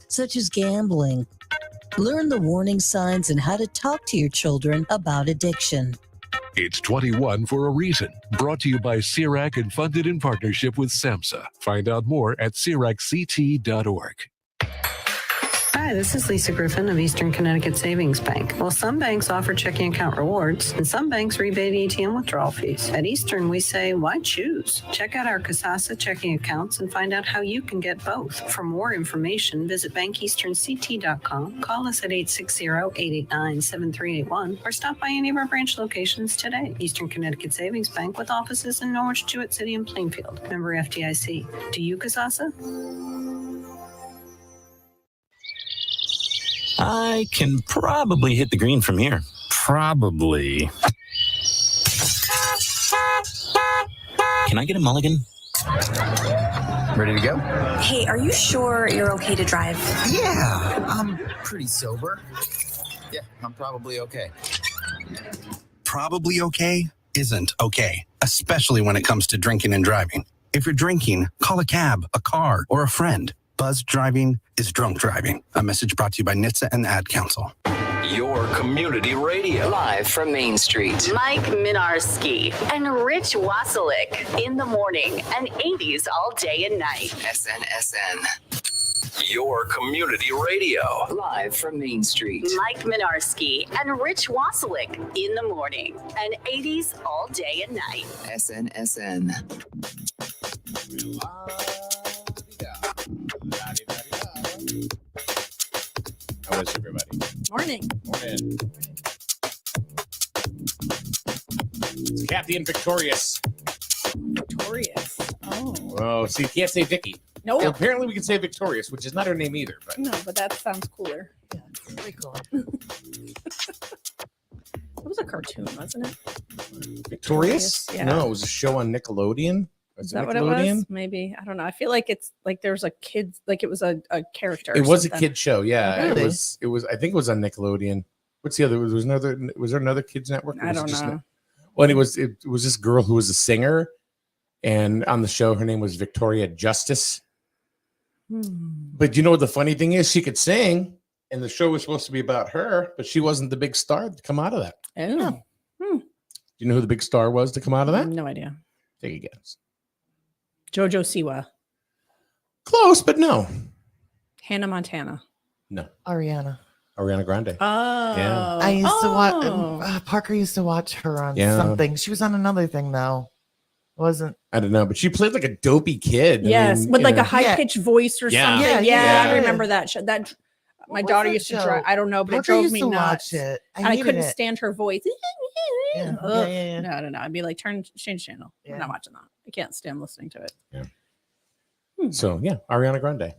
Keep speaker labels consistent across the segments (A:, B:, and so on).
A: such as gambling. Learn the warning signs and how to talk to your children about addiction.
B: It's 21 for a reason. Brought to you by CIRAC and funded in partnership with SAMHSA. Find out more at CIRACCT.org.
C: Hi, this is Lisa Griffin of Eastern Connecticut Savings Bank. Well, some banks offer checking account rewards, and some banks rebate ATM withdrawal fees. At Eastern, we say, why choose? Check out our Kasasa checking accounts and find out how you can get both. For more information, visit bankeasternct.com, call us at 860-889-7381, or stop by any of our branch locations today. Eastern Connecticut Savings Bank with offices in Norwich, Jewett City, and Plainfield. Member FDIC. Do you, Kasasa?
D: I can probably hit the green from here.
E: Probably.
D: Can I get a mulligan?
E: Ready to go?
F: Hey, are you sure you're okay to drive?
E: Yeah, I'm pretty sober. Yeah, I'm probably okay.
G: Probably okay isn't okay, especially when it comes to drinking and driving. If you're drinking, call a cab, a car, or a friend. Buzzed driving is drunk driving. A message brought to you by NHTSA and the Ad Council.
H: Your community radio.
I: Live from Main Street.
J: Mike Minarski and Rich Wasilek in the morning and 80s all day and night.
I: SNSN.
H: Your community radio.
I: Live from Main Street.
J: Mike Minarski and Rich Wasilek in the morning and 80s all day and night.
I: SNSN.
K: How is everybody?
L: Morning.
K: Morning. It's Kathy and Victorious.
L: Victorious.
K: Oh, see, you can't say Vicky.
L: No.
K: Nope. Apparently, we can say Victorious, which is not her name either. But
L: no, but that sounds cooler.
M: Yeah, it's very cool.
L: It was a cartoon, wasn't it?
K: Victorious?
L: Yeah.
K: No, it was a show on Nickelodeon.
L: Is that what it was? Maybe. I don't know. I feel like it's like there was a kid, like it was a character.
K: It was a kid show. Yeah.
L: Really?
K: It was, I think it was on Nickelodeon. What's the other? Was there another kids network?
L: I don't know.
K: Well, it was this girl who was a singer, and on the show, her name was Victoria Justice. But you know what the funny thing is? She could sing, and the show was supposed to be about her, but she wasn't the big star to come out of that.
L: Oh.
K: Do you know who the big star was to come out of that?
L: No idea.
K: Take a guess.
L: Jojo Siwa.
K: Close, but no.
L: Hannah Montana.
K: No.
M: Ariana
K: Grande.
L: Oh.
K: Yeah.
M: I used to watch, Parker used to watch her on something. She was on another thing though. Wasn't.
K: I don't know, but she played like a dopey kid.
L: Yes, with like a high-pitched voice or something. Yeah, I remember that show. That my daughter used to drive. I don't know, but
M: Parker
L: it drove
M: used
L: me
M: to
L: nuts.
M: watch it.
L: I couldn't stand her voice.
M: Yeah.
L: No, I don't know. I'd be like, change channel.
M: Yeah.
L: I'm not watching that. I can't stand listening to it.
K: Yeah. So yeah, Ariana Grande.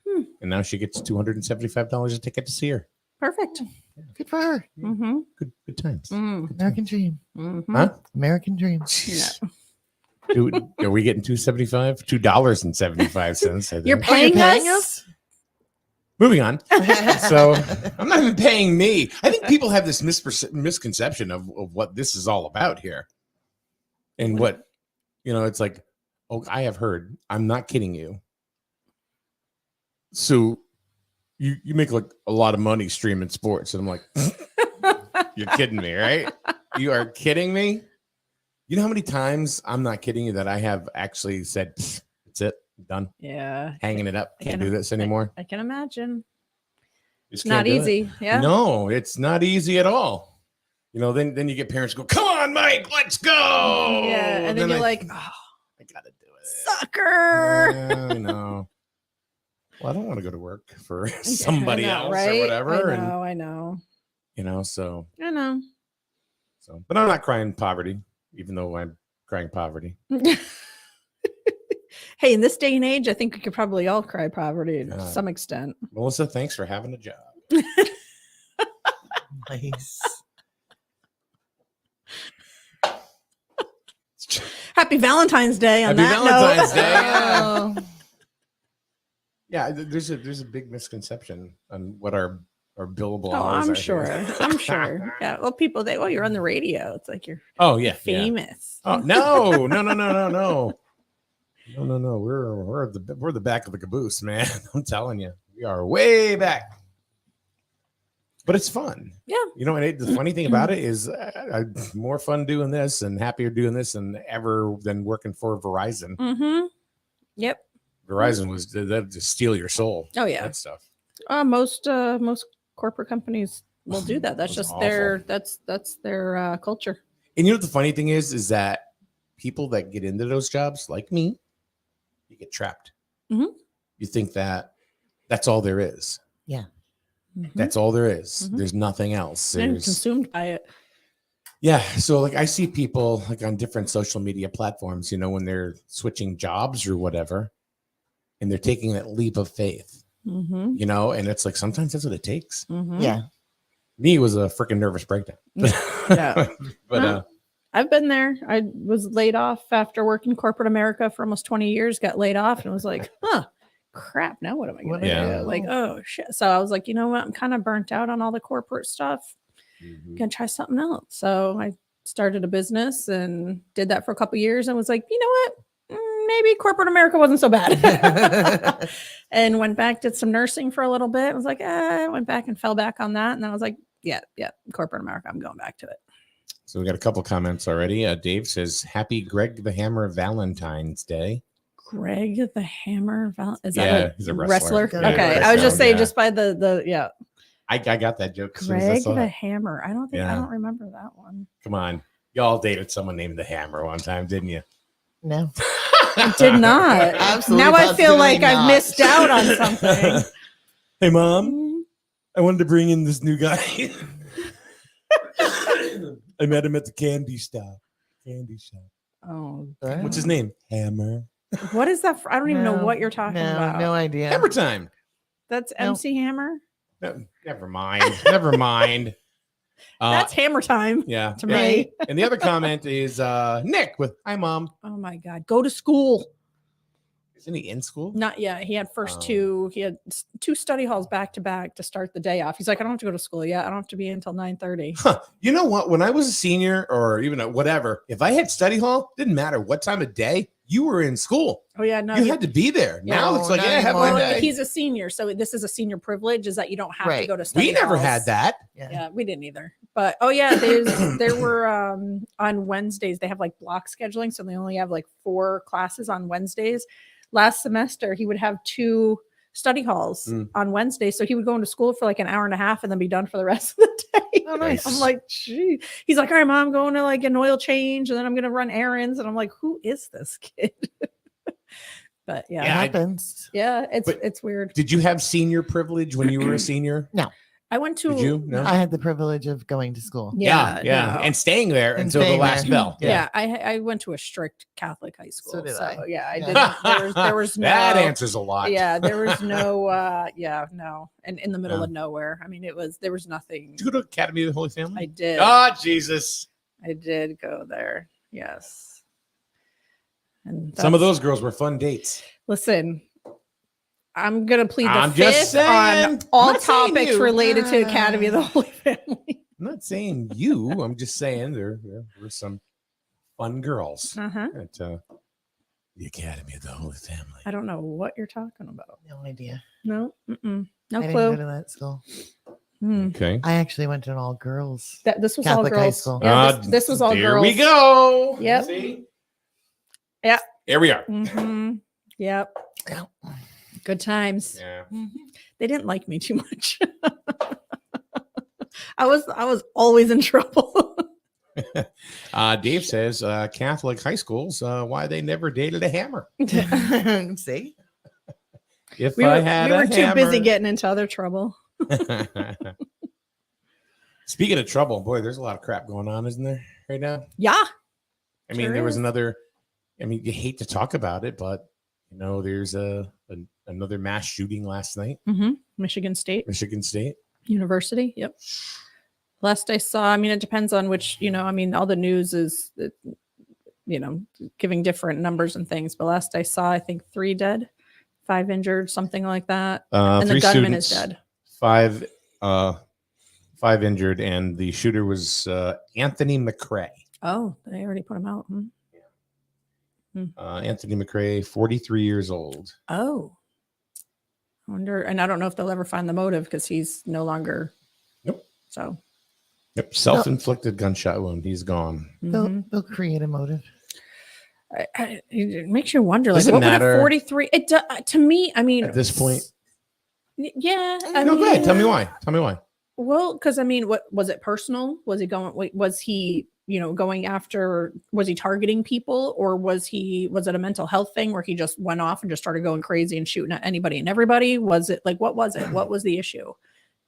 K: And now she gets $275 a ticket to see her.
L: Perfect.
M: Good for her.
L: Mm-hmm.
K: Good times.
M: American dream.
L: Mm-hmm.
K: Huh?
M: American dream.
L: Yeah.
K: Are we getting $2.75? $2.75.
L: You're paying us?
K: Moving on. So I'm not even paying me. I think people have this misconception of what this is all about here. And what, it's like, oh, I have heard. I'm not kidding you. So you make like a lot of money streaming sports. And I'm like, you're kidding me, right? You are kidding me? You know how many times, I'm not kidding you, that I have actually said, it's it, done.
L: Yeah.
K: Hanging it up. Can't do this anymore.
L: I can imagine.
K: It's
L: not easy. Yeah.
K: No, it's not easy at all. Then you get parents go, come on, Mike, let's go.
L: Yeah. And then you're like, oh,
K: I got to do it.
L: Sucker.
K: Yeah, I know. Well, I don't want to go to work for somebody else
L: right?
K: or whatever.
L: I know.
K: So.
L: I know.
K: So, but I'm not crying poverty, even though I'm crying poverty.
L: Hey, in this day and age, I think we could probably all cry poverty to some extent.
K: Melissa, thanks for having a job.
M: Nice.
L: Happy Valentine's Day on
K: Happy
L: that
K: Valentine's
L: note.
K: Day. Yeah, there's a big misconception on what our billable hours
L: I'm
K: are
L: sure.
K: here.
L: I'm sure. Yeah. Well, people you're on the radio. It's like you're famous.
K: Yeah. Oh no. No. We're the back of the caboose, man. I'm telling you. We are way back. But it's fun.
L: Yeah.
K: You know, and the funny thing about it is more fun doing this and happier doing this than ever than working for Verizon.
L: Mm-hmm. Yep.
K: Verizon was that just steal your soul.
L: Oh yeah.
K: That stuff.
L: Most corporate companies will do that. That's just
K: awful.
L: that's their culture.
K: And you know what the funny thing is that people that get into those jobs, like me, you get trapped.
L: Mm-hmm.
K: You think that that's all there is.
M: Yeah.
L: Mm-hmm.
K: That's all there is.
L: Mm-hmm.
K: There's nothing else.
L: And
K: There's
L: consumed by it.
K: yeah. So like I see people like on different social media platforms, you know, when they're switching jobs or whatever, and they're taking that leap of faith,
L: Mm-hmm.
K: you know, and it's like sometimes that's what it takes.
L: Mm-hmm.
M: Yeah.
K: Me, it was a freaking nervous breakdown.
L: Yeah.
K: But
L: I've been there. I was laid off after working corporate America for almost 20 years, got laid off, and was like, crap, now what am I going to
K: Yeah.
L: do? Like, oh, shit. So I was like, you know what? I'm kind of burnt out on all the corporate stuff. Gonna try something else. So I started a business and did that for a couple years and was like, you know what? Maybe corporate America wasn't so bad. And went back, did some nursing for a little bit. I was like, I went back and fell back on that. And then I was like, yeah, corporate America, I'm going back to it.
K: So we got a couple comments already. Dave says, "Happy Greg the Hammer Valentine's Day."
L: Greg the Hammer, is
K: Yeah,
L: that
K: he's
L: a
K: a
L: wrestler?
K: wrestler. Yeah,
L: Okay,
K: wrestler,
L: I was just saying,
K: yeah.
L: just by the yeah.
K: I got that joke. As soon as I
L: Greg
K: saw
L: the
K: it.
L: Hammer. I don't think I
K: Yeah.
L: don't remember that one.
K: Come on, y'all dated someone named the Hammer one time, didn't you?
M: No.
L: I did not.
M: Absolutely,
L: Now I feel like
M: positively
L: I've
M: not.
L: missed out on something.
K: Hey, Mom, I wanted to bring in this new guy. I met him at the candy shop.
L: Oh,
K: What's his name? Hammer.
L: what is that? I don't even know
M: No,
L: what you're talking about.
M: No idea.
K: Hammer time.
L: That's
M: No.
L: MC Hammer.
K: No, never mind. Never mind.
L: That's Hammer time.
K: Yeah.
L: to me.
K: And the other comment is Nick with "Hi, Mom."
L: Oh my God, go to school.
K: Isn't he in school?
L: Not yet. He had he had two study halls back to back to start the day off. He's like, I don't have to go to school yet. I don't have to be in until 9:30.
K: Huh. You know what? When I was a senior or even a whatever, if I had study hall, didn't matter what time of day you were in school.
L: Oh yeah, no,
K: You had to be there.
L: Yeah.
K: Now it's like,
M: not
K: yeah, have my
M: anymore.
K: day.
L: he's a senior, so this is a senior privilege, is that you don't have to
M: Right.
L: go to study
K: We never
L: halls.
K: had that.
L: Yeah, we didn't either. But oh yeah, there were on Wednesdays they have like block scheduling, so they only have like 4 classes on Wednesdays. Last semester he would have 2 study halls on Wednesday, so he would go into school for like an hour and a half and then be done for the rest of the day.
M: Oh, nice.
L: I'm like, gee. He's like, all right, Mom, I'm going to like an oil change and then I'm gonna run errands, and I'm like, who is this kid? But yeah,
M: It happens.
L: yeah,
K: But-
L: it's weird.
K: Did you have senior privilege when you were a senior?
M: No.
L: I went to
K: Did you? No.
M: I had the privilege of going to school.
K: Yeah.
L: no.
K: And staying there
M: And
K: until the
M: staying
K: last
M: there.
K: bell.
L: Yeah, I went to a strict Catholic high school.
M: So did
L: so
M: I.
L: yeah, I
M: Yeah.
L: didn't. There was no.
K: That answers a lot.
L: Yeah, there was no. No, and in the middle of nowhere. I mean, there was nothing.
K: Did you go to Academy of the Holy Family?
L: I did.
K: Oh, Jesus.
L: I did go there. Yes. And
K: Some of
L: that's-
K: those girls were fun dates.
L: Listen, I'm gonna plead the
K: I'm just
L: fifth
K: saying.
L: on
K: I'm
L: all
K: not saying
L: topics
K: you.
L: related to Academy of the Holy Family.
K: I'm not saying you. I'm just saying there were some fun girls
L: Uh-huh.
K: at the Academy of the Holy Family.
L: I don't know what you're talking about.
M: No idea.
L: No, no
M: I didn't
L: clue.
M: go to that school.
K: Okay.
M: I actually went to an all girls.
L: This was
M: Catholic
L: all
M: high
L: girls.
M: school.
L: Yeah, this was all
K: there
L: girls.
K: we go.
L: Yep.
K: See?
L: Yep.
K: Here we are.
L: Mm-hmm. Yep. Good times.
K: Yeah.
L: They didn't like me too much. I was always in trouble.
K: Dave says Catholic high schools, why they never dated a hammer.
M: See?
K: If
L: we
K: I
L: were,
K: had
L: we were
K: a
L: too
K: hammer.
L: busy getting into other trouble.
K: Speaking of trouble, boy, there's a lot of crap going on, isn't there, right now?
L: Yeah.
K: I mean,
L: Sure
K: there was
L: is.
K: another. I mean, you hate to talk about it, but you know, there's another mass shooting last night,
L: Mm-hmm. Michigan State
K: Michigan State.
L: University. Yep. Last I saw, I mean, it depends on which, I mean, all the news is, giving different numbers and things. But last I saw, I think 3 dead, 5 injured, something like that. And the
K: 3
L: gunman is
K: students,
L: dead.
K: 5 injured, and the shooter was Anthony McCrae.
L: Oh, they already put him out.
K: Anthony McCrae, 43 years old.
L: Oh. I wonder, and I don't know if they'll ever find the motive because he's no longer.
K: Nope.
L: So.
K: Yep. Self-inflicted gunshot wound. He's gone.
M: They'll create a motive.
L: It makes you wonder, like,
K: Doesn't
L: what
K: matter.
L: would a 43? It to me, I mean,
K: At this point.
L: Yeah.
K: No, go ahead. Tell me why.
L: Well, because I mean, what was it personal? Was he going? Was he, going after? Was he targeting people, or was it a mental health thing where he just went off and just started going crazy and shooting at anybody and everybody? Was it like, what was it? What was the issue?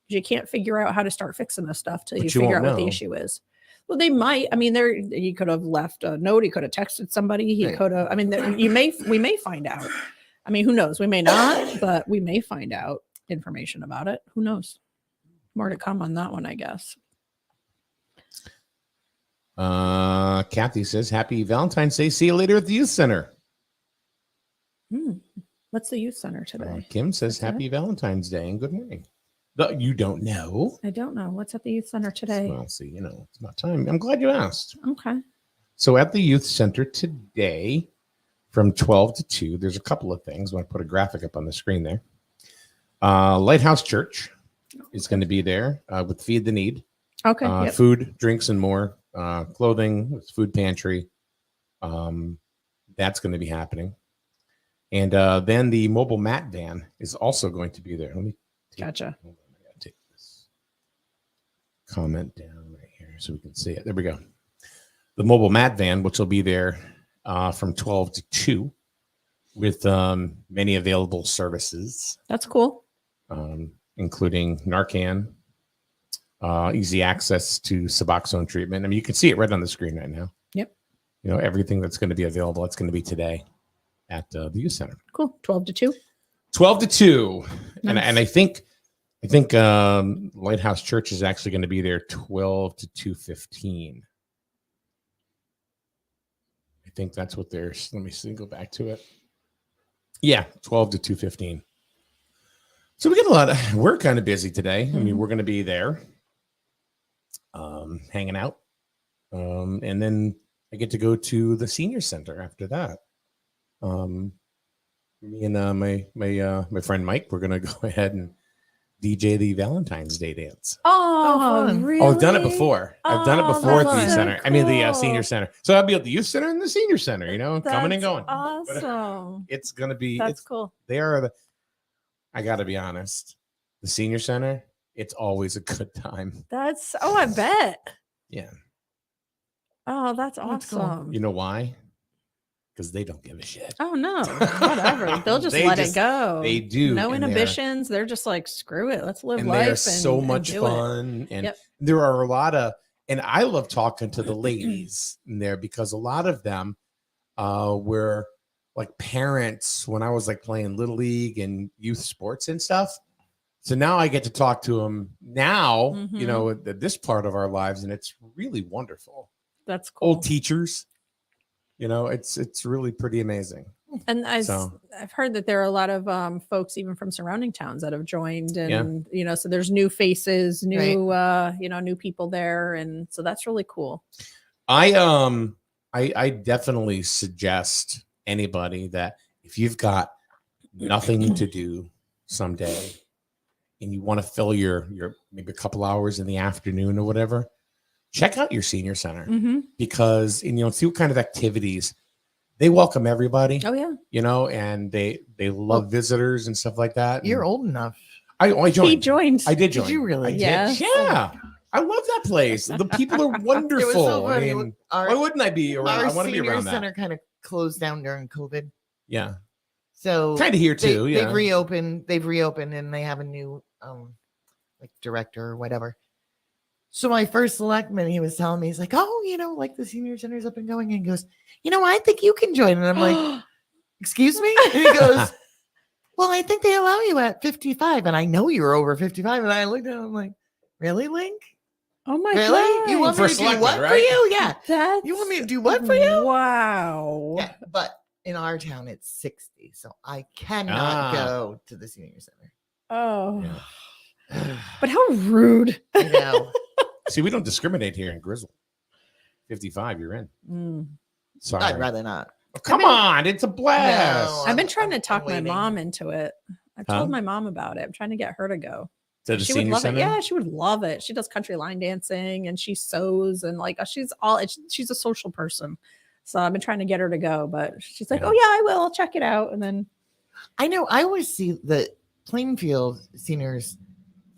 L: You can't figure out how to start fixing this stuff till you figure out what the issue is. Well, they might. I mean, he could have left a note. He could have texted somebody. He could have. I mean, we may find out. I mean, who knows? We may not, but we may find out information about it. Who knows? More to come on that one, I guess.
K: Kathy says, "Happy Valentine's Day. See you later at the youth center."
L: What's the youth center today?
K: Kim says, "Happy Valentine's Day and good morning." You don't know?
L: I don't know. What's at the youth center today?
K: Well, see, it's about time. I'm glad you asked.
L: Okay.
K: So at the youth center today, from 12 to 2, there's a couple of things. I want to put a graphic up on the screen there. Lighthouse Church is going to be there with Feed the Need.
L: Okay.
K: Food, drinks, and more. Clothing, food pantry. That's going to be happening. And then the mobile mat van is also going to be there. Let me
L: Gotcha.
K: I gotta take this comment down right here so we can see it. There we go. The mobile mat van, which will be there from 12 to 2 with many available services.
L: That's cool.
K: Including Narcan, easy access to Suboxone treatment. I mean, you can see it right on the screen right now.
L: Yep.
K: Everything that's going to be available. It's going to be today at the youth center.
L: Cool. 12 to 2. 12
K: to 2.
L: Nice.
K: And I think Lighthouse Church is actually going to be there 12 to 2:15. I think that's what they're. Let me see. Go back to it. Yeah, 12 to 2:15. So we get a lot of. We're kind of busy today. I mean, we're going to be there, hanging out, and then I get to go to the senior center after that. Me and my friend Mike, we're gonna go ahead and DJ the Valentine's Day dance.
L: Oh, really?
K: Oh, I've done it before. I've done it before at the youth center.
L: Cool.
K: I mean, the senior center. So I'll be at the youth center and the senior center. Coming and going.
L: Awesome.
K: But it's gonna be.
L: That's cool.
K: They are I got to be honest. The senior center. It's always a good time.
L: I bet.
K: Yeah.
L: Oh, that's awesome.
K: Cool. You know why? Because they don't give a shit.
L: Oh no, whatever. They'll just let it go.
K: They do.
L: No inhibitions. They're just like, screw it. Let's live life.
K: They're so much fun. And
L: yep.
K: There are a lot of, and I love talking to the ladies in there because a lot of them were like parents when I was like playing Little League and youth sports and stuff. So now I get to talk to them now, at this part of our lives. And it's really wonderful.
L: That's cool.
K: Old teachers. It's really pretty amazing.
L: And I've heard that there are a lot of folks even from surrounding towns that have joined, and so there's new faces, new new people there, and so that's really cool.
K: I definitely suggest anybody that if you've got nothing to do someday and you want to fill your maybe a couple hours in the afternoon or whatever, check out your senior center because see what kind of activities they welcome everybody.
L: Oh yeah.
K: And they love visitors and stuff like that.
M: You're old enough.
K: I joined.
L: He joined.
K: I did join.
M: Did you really?
L: Yeah.
K: Yeah. I love that place. The people are wonderful.
M: It was so funny.
K: I mean, why wouldn't I be around? I want to be around that.
M: Our senior center kind of closed down during COVID.
K: Yeah.
M: So
K: kind of here too.
M: They've reopened and they have a new director or whatever. So my first selectman, he was telling me, he's like, oh, like the senior center's up and going. And he goes, I think you can join. And I'm like, excuse me? And he goes, well, I think they allow you at 55. And I know you're over 55. And I looked at him, I'm like, really, Link?
L: Oh my
M: really?
L: God.
M: You want me to do what for you? Yeah. You want me to do what for you?
L: Wow.
M: Yeah, but in our town, it's 60. So I cannot go to the senior center.
L: Oh. Yeah. But how rude.
M: I know.
K: See, we don't discriminate here in Grizzle. 55, you're in. Sorry.
M: I'd rather not.
K: Oh, come on, it's a blast.
L: No, I've been trying to talk my mom into it. I told my mom about it. I'm trying to get her to go.
K: To the
L: She would
K: senior
L: love
K: center?
L: it. Yeah, she would love it. She does country line dancing and she sews and like she's a social person. So I've been trying to get her to go, but she's like, "Oh yeah, I will. I'll check it out." And then
M: I know I always see the Plainfield seniors.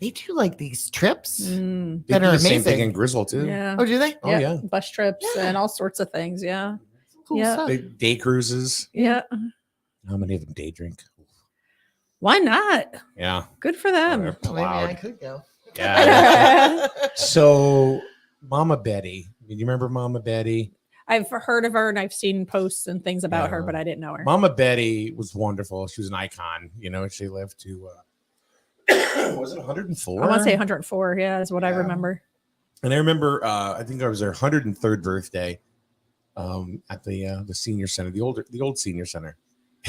M: They do like these trips
K: They do
M: that are
K: the same thing
M: amazing.
K: in Grizzle too.
L: yeah.
M: Oh, do they?
K: Oh yeah.
L: Bus trips and all sorts of things. Yeah.
M: Cool
L: Yeah.
M: stuff.
K: Day cruises.
L: Yeah.
K: How many of them day drink?
L: Why not?
K: Yeah.
L: Good for them.
K: They're
M: Well, maybe I
K: plowed.
M: could go.
K: Yeah. So Mama Betty. Do you remember Mama Betty?
L: I've heard of her and I've seen posts and things about her,
K: Yeah.
L: but I didn't know her.
K: Mama Betty was wonderful. She was an icon. You know, she lived to was it 104?
L: I want to say 104. Yeah, is what I remember.
K: And I remember, I think I was her 103rd birthday at the senior center, the old senior center,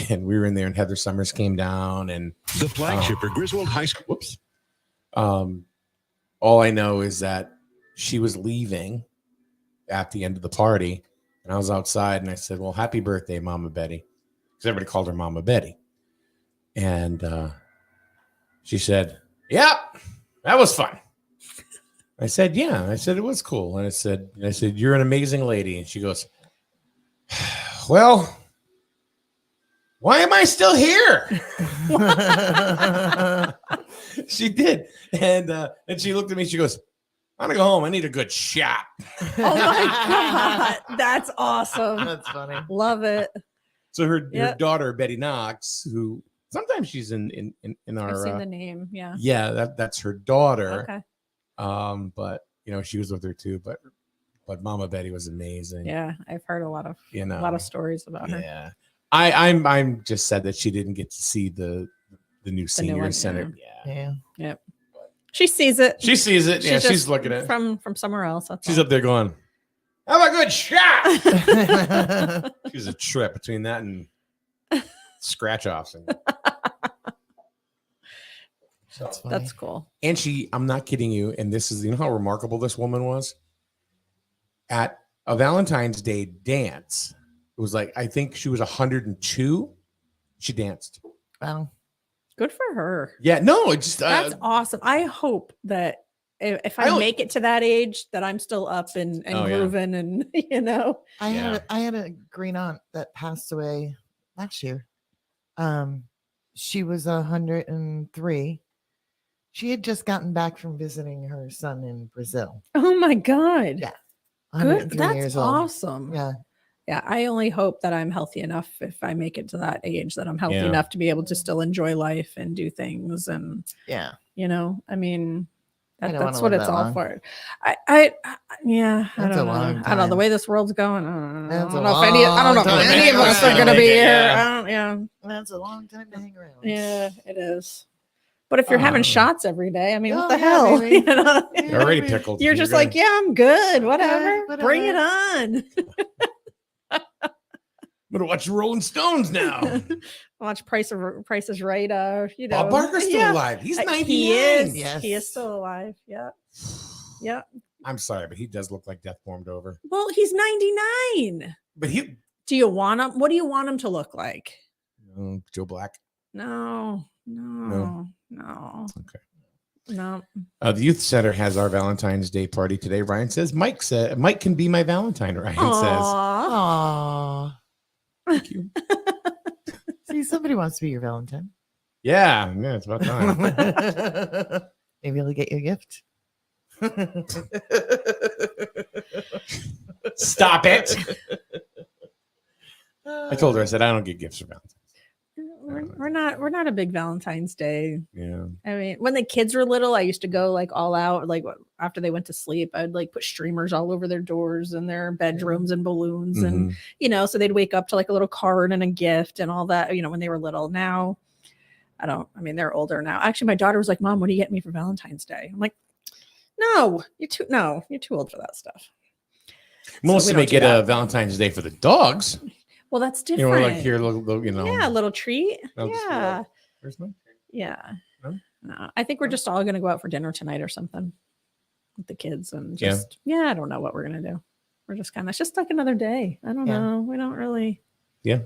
K: and we were in there. And Heather Summers came down, and
B: The flagship for Griswold High School.
K: Whoops. All I know is that she was leaving at the end of the party, and I was outside, and I said, "Well, happy birthday, Mama Betty," because everybody called her Mama Betty, and she said, "Yep, that was fun." I said, "Yeah." I said, "It was cool." And I said, "You're an amazing lady." And she goes, "Well, why am I still here?" She did. And she looked at me. She goes, "I'm going to go home. I need a good shot."
L: Oh my God. That's awesome.
M: That's funny.
L: Love it.
K: So her
L: Yep.
K: daughter, Betty Knox, who sometimes she's in our
L: I've seen the name. Yeah.
K: yeah, that's her daughter.
L: Okay.
K: But you know, she was with her too, but Mama Betty was amazing.
L: Yeah. I've heard a lot of stories about her.
K: Yeah. I'm just sad that she didn't get to see the new senior
L: one,
K: center.
M: Yeah.
L: Yep. She sees it.
K: She sees it. Yeah, she's
L: just
K: looking at it.
L: from somewhere else. That's
K: She's
L: all.
K: up there going, "Have a good shot." She's a trip between that and scratch offs.
L: That's cool.
K: And I'm not kidding you. And this is, you know how remarkable this woman was? At a Valentine's Day dance, it was like, I think she was 102. She danced.
M: Wow.
L: Good for her.
K: Yeah, no, it's just
L: That's awesome. I hope that if I make it to that age, that I'm still up and
K: Oh, yeah.
L: grooving and
M: I had a green aunt that passed away last year. She was 103. She had just gotten back from visiting her son in Brazil.
L: Oh my God.
M: Yeah.
L: Good.
M: 103
L: That's
M: years old.
L: awesome.
M: Yeah.
L: Yeah. I only hope that I'm healthy enough if I make it to that age that I'm healthy
K: Yeah.
L: enough to be able to still enjoy life and do things. And,
M: Yeah.
L: I mean,
M: I don't
L: that's
M: wanna
L: what
M: live
L: it's
M: that
L: all
M: long.
L: for. I
M: That's a
L: don't know.
M: long
L: I don't know the
M: time.
L: way this world's going. I don't know.
M: That's
L: I
M: a
L: don't know if any of
M: long
L: us
M: time
L: are
M: to
L: going to
M: hang
L: be here.
K: around.
L: Yeah.
M: That's a long time to hang around.
L: Yeah, it is. But if you're having shots every day, I mean, what
M: Oh,
L: the
M: yeah,
L: hell?
M: baby.
L: You know?
K: You're already pickled.
L: You're just
K: gonna-
L: like, yeah, I'm good. Whatever.
M: whatever.
L: Bring it on.
K: I'm gonna watch the Rolling Stones now.
L: Watch Price is Right.
K: Bob Barker's still alive. He's 99.
L: He is.
M: Yes.
L: He is still alive. Yeah. Yeah.
K: I'm sorry, but he does look like death warmed over.
L: Well, he's 99.
K: But he,
L: Do you want him? What do you want him to look like?
K: Joe Black.
L: No.
K: No.
L: Okay. No.
K: The youth center has our Valentine's Day party today. Ryan says, Mike can be my Valentine. Ryan says,
M: Aww.
K: thank you.
M: See, somebody wants to be your Valentine.
K: Yeah, it's about time.
M: Maybe he'll get you a gift.
K: Stop it. I told her, I said, I don't get gifts for Valentine's.
L: We're not a big Valentine's Day.
K: Yeah.
L: I mean, when the kids were little, I used to go like all out. Like after they went to sleep, I'd like put streamers all over their doors and their bedrooms and balloons, and so they'd wake up to like a little card and a gift and all that. When they were little. Now, they're older now. Actually, my daughter was like, "Mom, what do you get me for Valentine's Day?" I'm like, "No, you're too old for that stuff."
K: Melissa
L: we
K: may
L: don't do
K: get a
L: that.
K: Valentine's Day for the dogs.
L: Well, that's different.
K: Like here, little,
L: Yeah, a little treat.
K: I'll just be
L: Yeah.
K: like, where's my?
L: Yeah.
K: No?
L: No, I think we're just all going to go out for dinner tonight or something with the kids and just, I don't know what we're going to do. We're just it's just like another day. I don't know. We don't really,
K: don't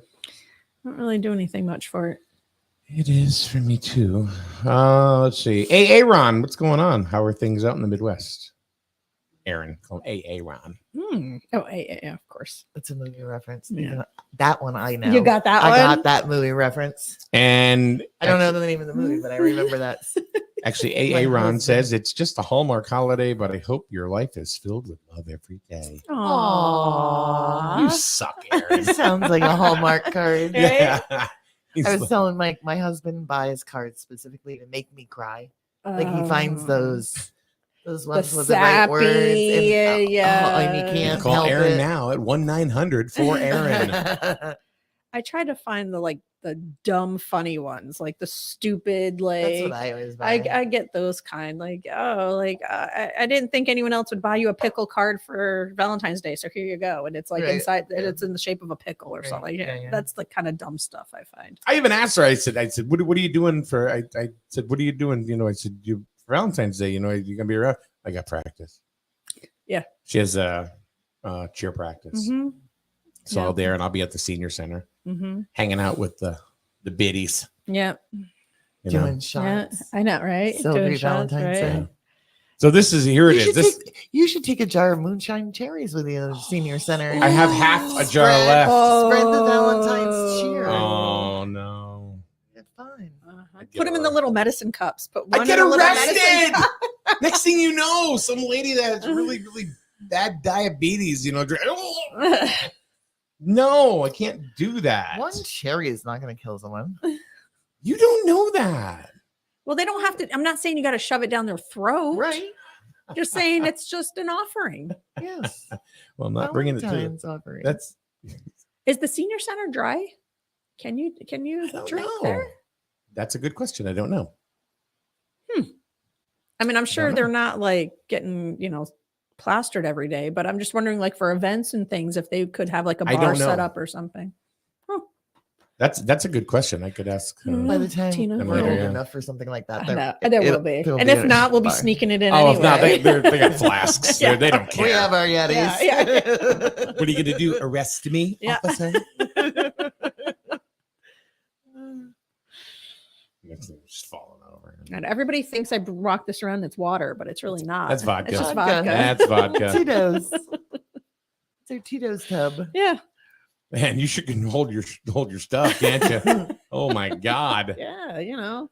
K: really
L: do anything much for it.
K: It is for me too. Let's see. Aaron, what's going on? How are things out in the Midwest? Aaron, call him Aaron.
L: Oh, yeah, of course.
M: It's a movie reference.
L: Yeah.
M: Even that one I know.
L: You got that
M: I
L: one?
M: got that movie reference.
K: And
M: I don't know the name of the movie, but I remember that.
K: actually,
M: My
K: Aaron
M: husband.
K: says it's just a Hallmark holiday, but I hope your life is filled with love every day.
M: Aww.
K: You suck, Aaron.
M: Sounds like a Hallmark card.
K: Yeah.
M: I was telling Mike, my husband buys cards specifically to make me cry. Like he finds those ones with the right words. And, and he can't
K: call
M: help
K: Aaron
M: it.
K: now at 1-900 for Aaron.
L: I try to find the dumb funny ones, like the stupid
M: That's what I always buy.
L: I get those kind I didn't think anyone else would buy you a pickle card for Valentine's Day, so here you go, and it's like
M: Right,
L: inside
M: yeah.
L: it's in the shape of a pickle or
M: Right,
L: something.
M: yeah.
L: That's the kind of dumb stuff I find.
K: I even asked her. I said, what are you doing for? I said, what are you doing? I said, you for Valentine's Day. You're gonna be around. I got practice.
L: Yeah,
K: she has cheer practice.
L: Mm-hmm.
K: So I'll there, and I'll be at the senior center, hanging out with the biddies.
L: Yeah,
M: doing shots.
L: Yeah, I know, right?
M: Celebrate Valentine's Day.
K: Yeah. So this is here. It is.
M: You should take a jar of moonshine cherries with you to the senior center.
K: I have half a jar left.
M: Spread the Valentine's cheer.
K: Oh no!
M: It's fine.
L: Put them in the little medicine cups. Put one
K: I get
L: in a little medicine
K: arrested.
L: cup.
K: Next thing you know, some lady that has really, really bad diabetes, no, I can't do that.
M: One cherry is not going to kill someone.
K: You don't know that.
L: Well, they don't have to. I'm not saying you got to shove it down their throat.
M: Right.
L: Just saying it's just an offering.
M: Yes.
K: Well, I'm not bringing it to
M: Valentine's
K: you.
M: offering.
K: That's
L: Is the senior center dry? Can you drink there?
K: That's a good question. I don't know.
L: I mean, I'm sure they're not getting, plastered every day, but I'm just wondering for events and things, if they could have a bar set up or something.
K: That's a good question. I could ask.
M: By the time
L: Tina.
M: we're old enough for something like that,
L: There will be. And if not, we'll be sneaking it in
K: Oh,
L: anyway.
K: if not, they got flasks.
L: Yeah.
K: They don't care.
M: We have our Yetis.
L: Yeah.
K: What are you going to do? Arrest me,
L: Yeah.
K: officer? It's just falling over.
L: And everybody thinks I rock this around. It's water, but it's really not.
K: That's vodka.
L: It's just vodka.
K: That's vodka.
M: Tito's. It's our Tito's tub.
L: Yeah.
K: Man, you should hold your stuff, can't you? Oh my God.
L: Yeah,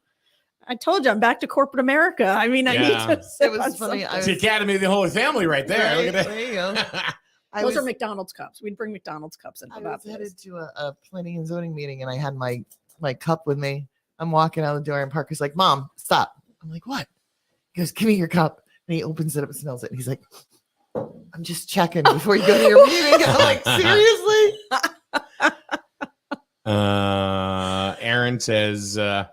L: I told you I'm back to corporate America. I mean, I need to.
M: It was funny.
K: It's the Academy of the Holy Family right there. Look at that.
M: There you go.
L: Those are McDonald's cups. We'd bring McDonald's cups into
M: I
L: that
M: was
L: place.
M: headed to a planning and zoning meeting, and I had my cup with me. I'm walking out the door, and Parker's like, "Mom, stop." I'm like, "What?" He goes, "Give me your cup." And he opens it up and smells it. And he's like, "I'm just checking before you go to your meeting." And I'm like, "Seriously?"
K: Aaron says there'd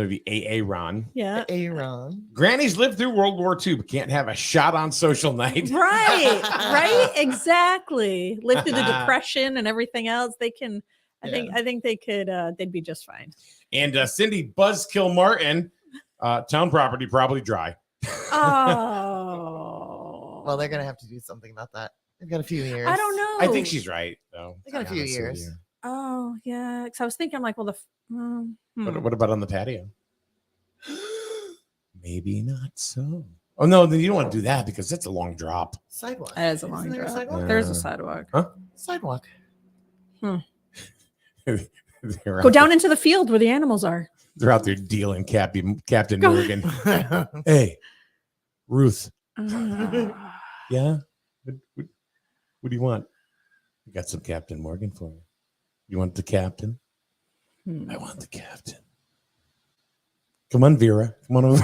K: be Aaron.
L: Yeah.
M: Aaron.
K: Grannies lived through World War II, but can't have a shot on social night.
L: Right, exactly. Lived through the Depression and everything else. They can. I think they could. They'd be just fine.
K: And Cindy Buzzkill Martin, town property probably dry.
L: Oh.
M: Well, they're gonna have to do something about that. They've got a few years.
L: I don't know.
K: I think she's right, though.
M: They got a few years.
L: Oh yeah, because I was thinking, I'm like, well,
K: What about on the patio? Maybe not so. Oh no, then you don't want to do that because that's a long drop.
M: Sidewalk.
L: That is a long
M: Isn't there a
L: drop.
M: sidewalk?
L: There's a sidewalk.
K: Huh?
M: Sidewalk.
L: Go down into the field where the animals are.
K: They're out there dealing Captain Morgan. Hey, Ruth. Yeah? What do you want? I got some Captain Morgan for you. You want the captain? I want the captain. Come on, Vera. Come on over.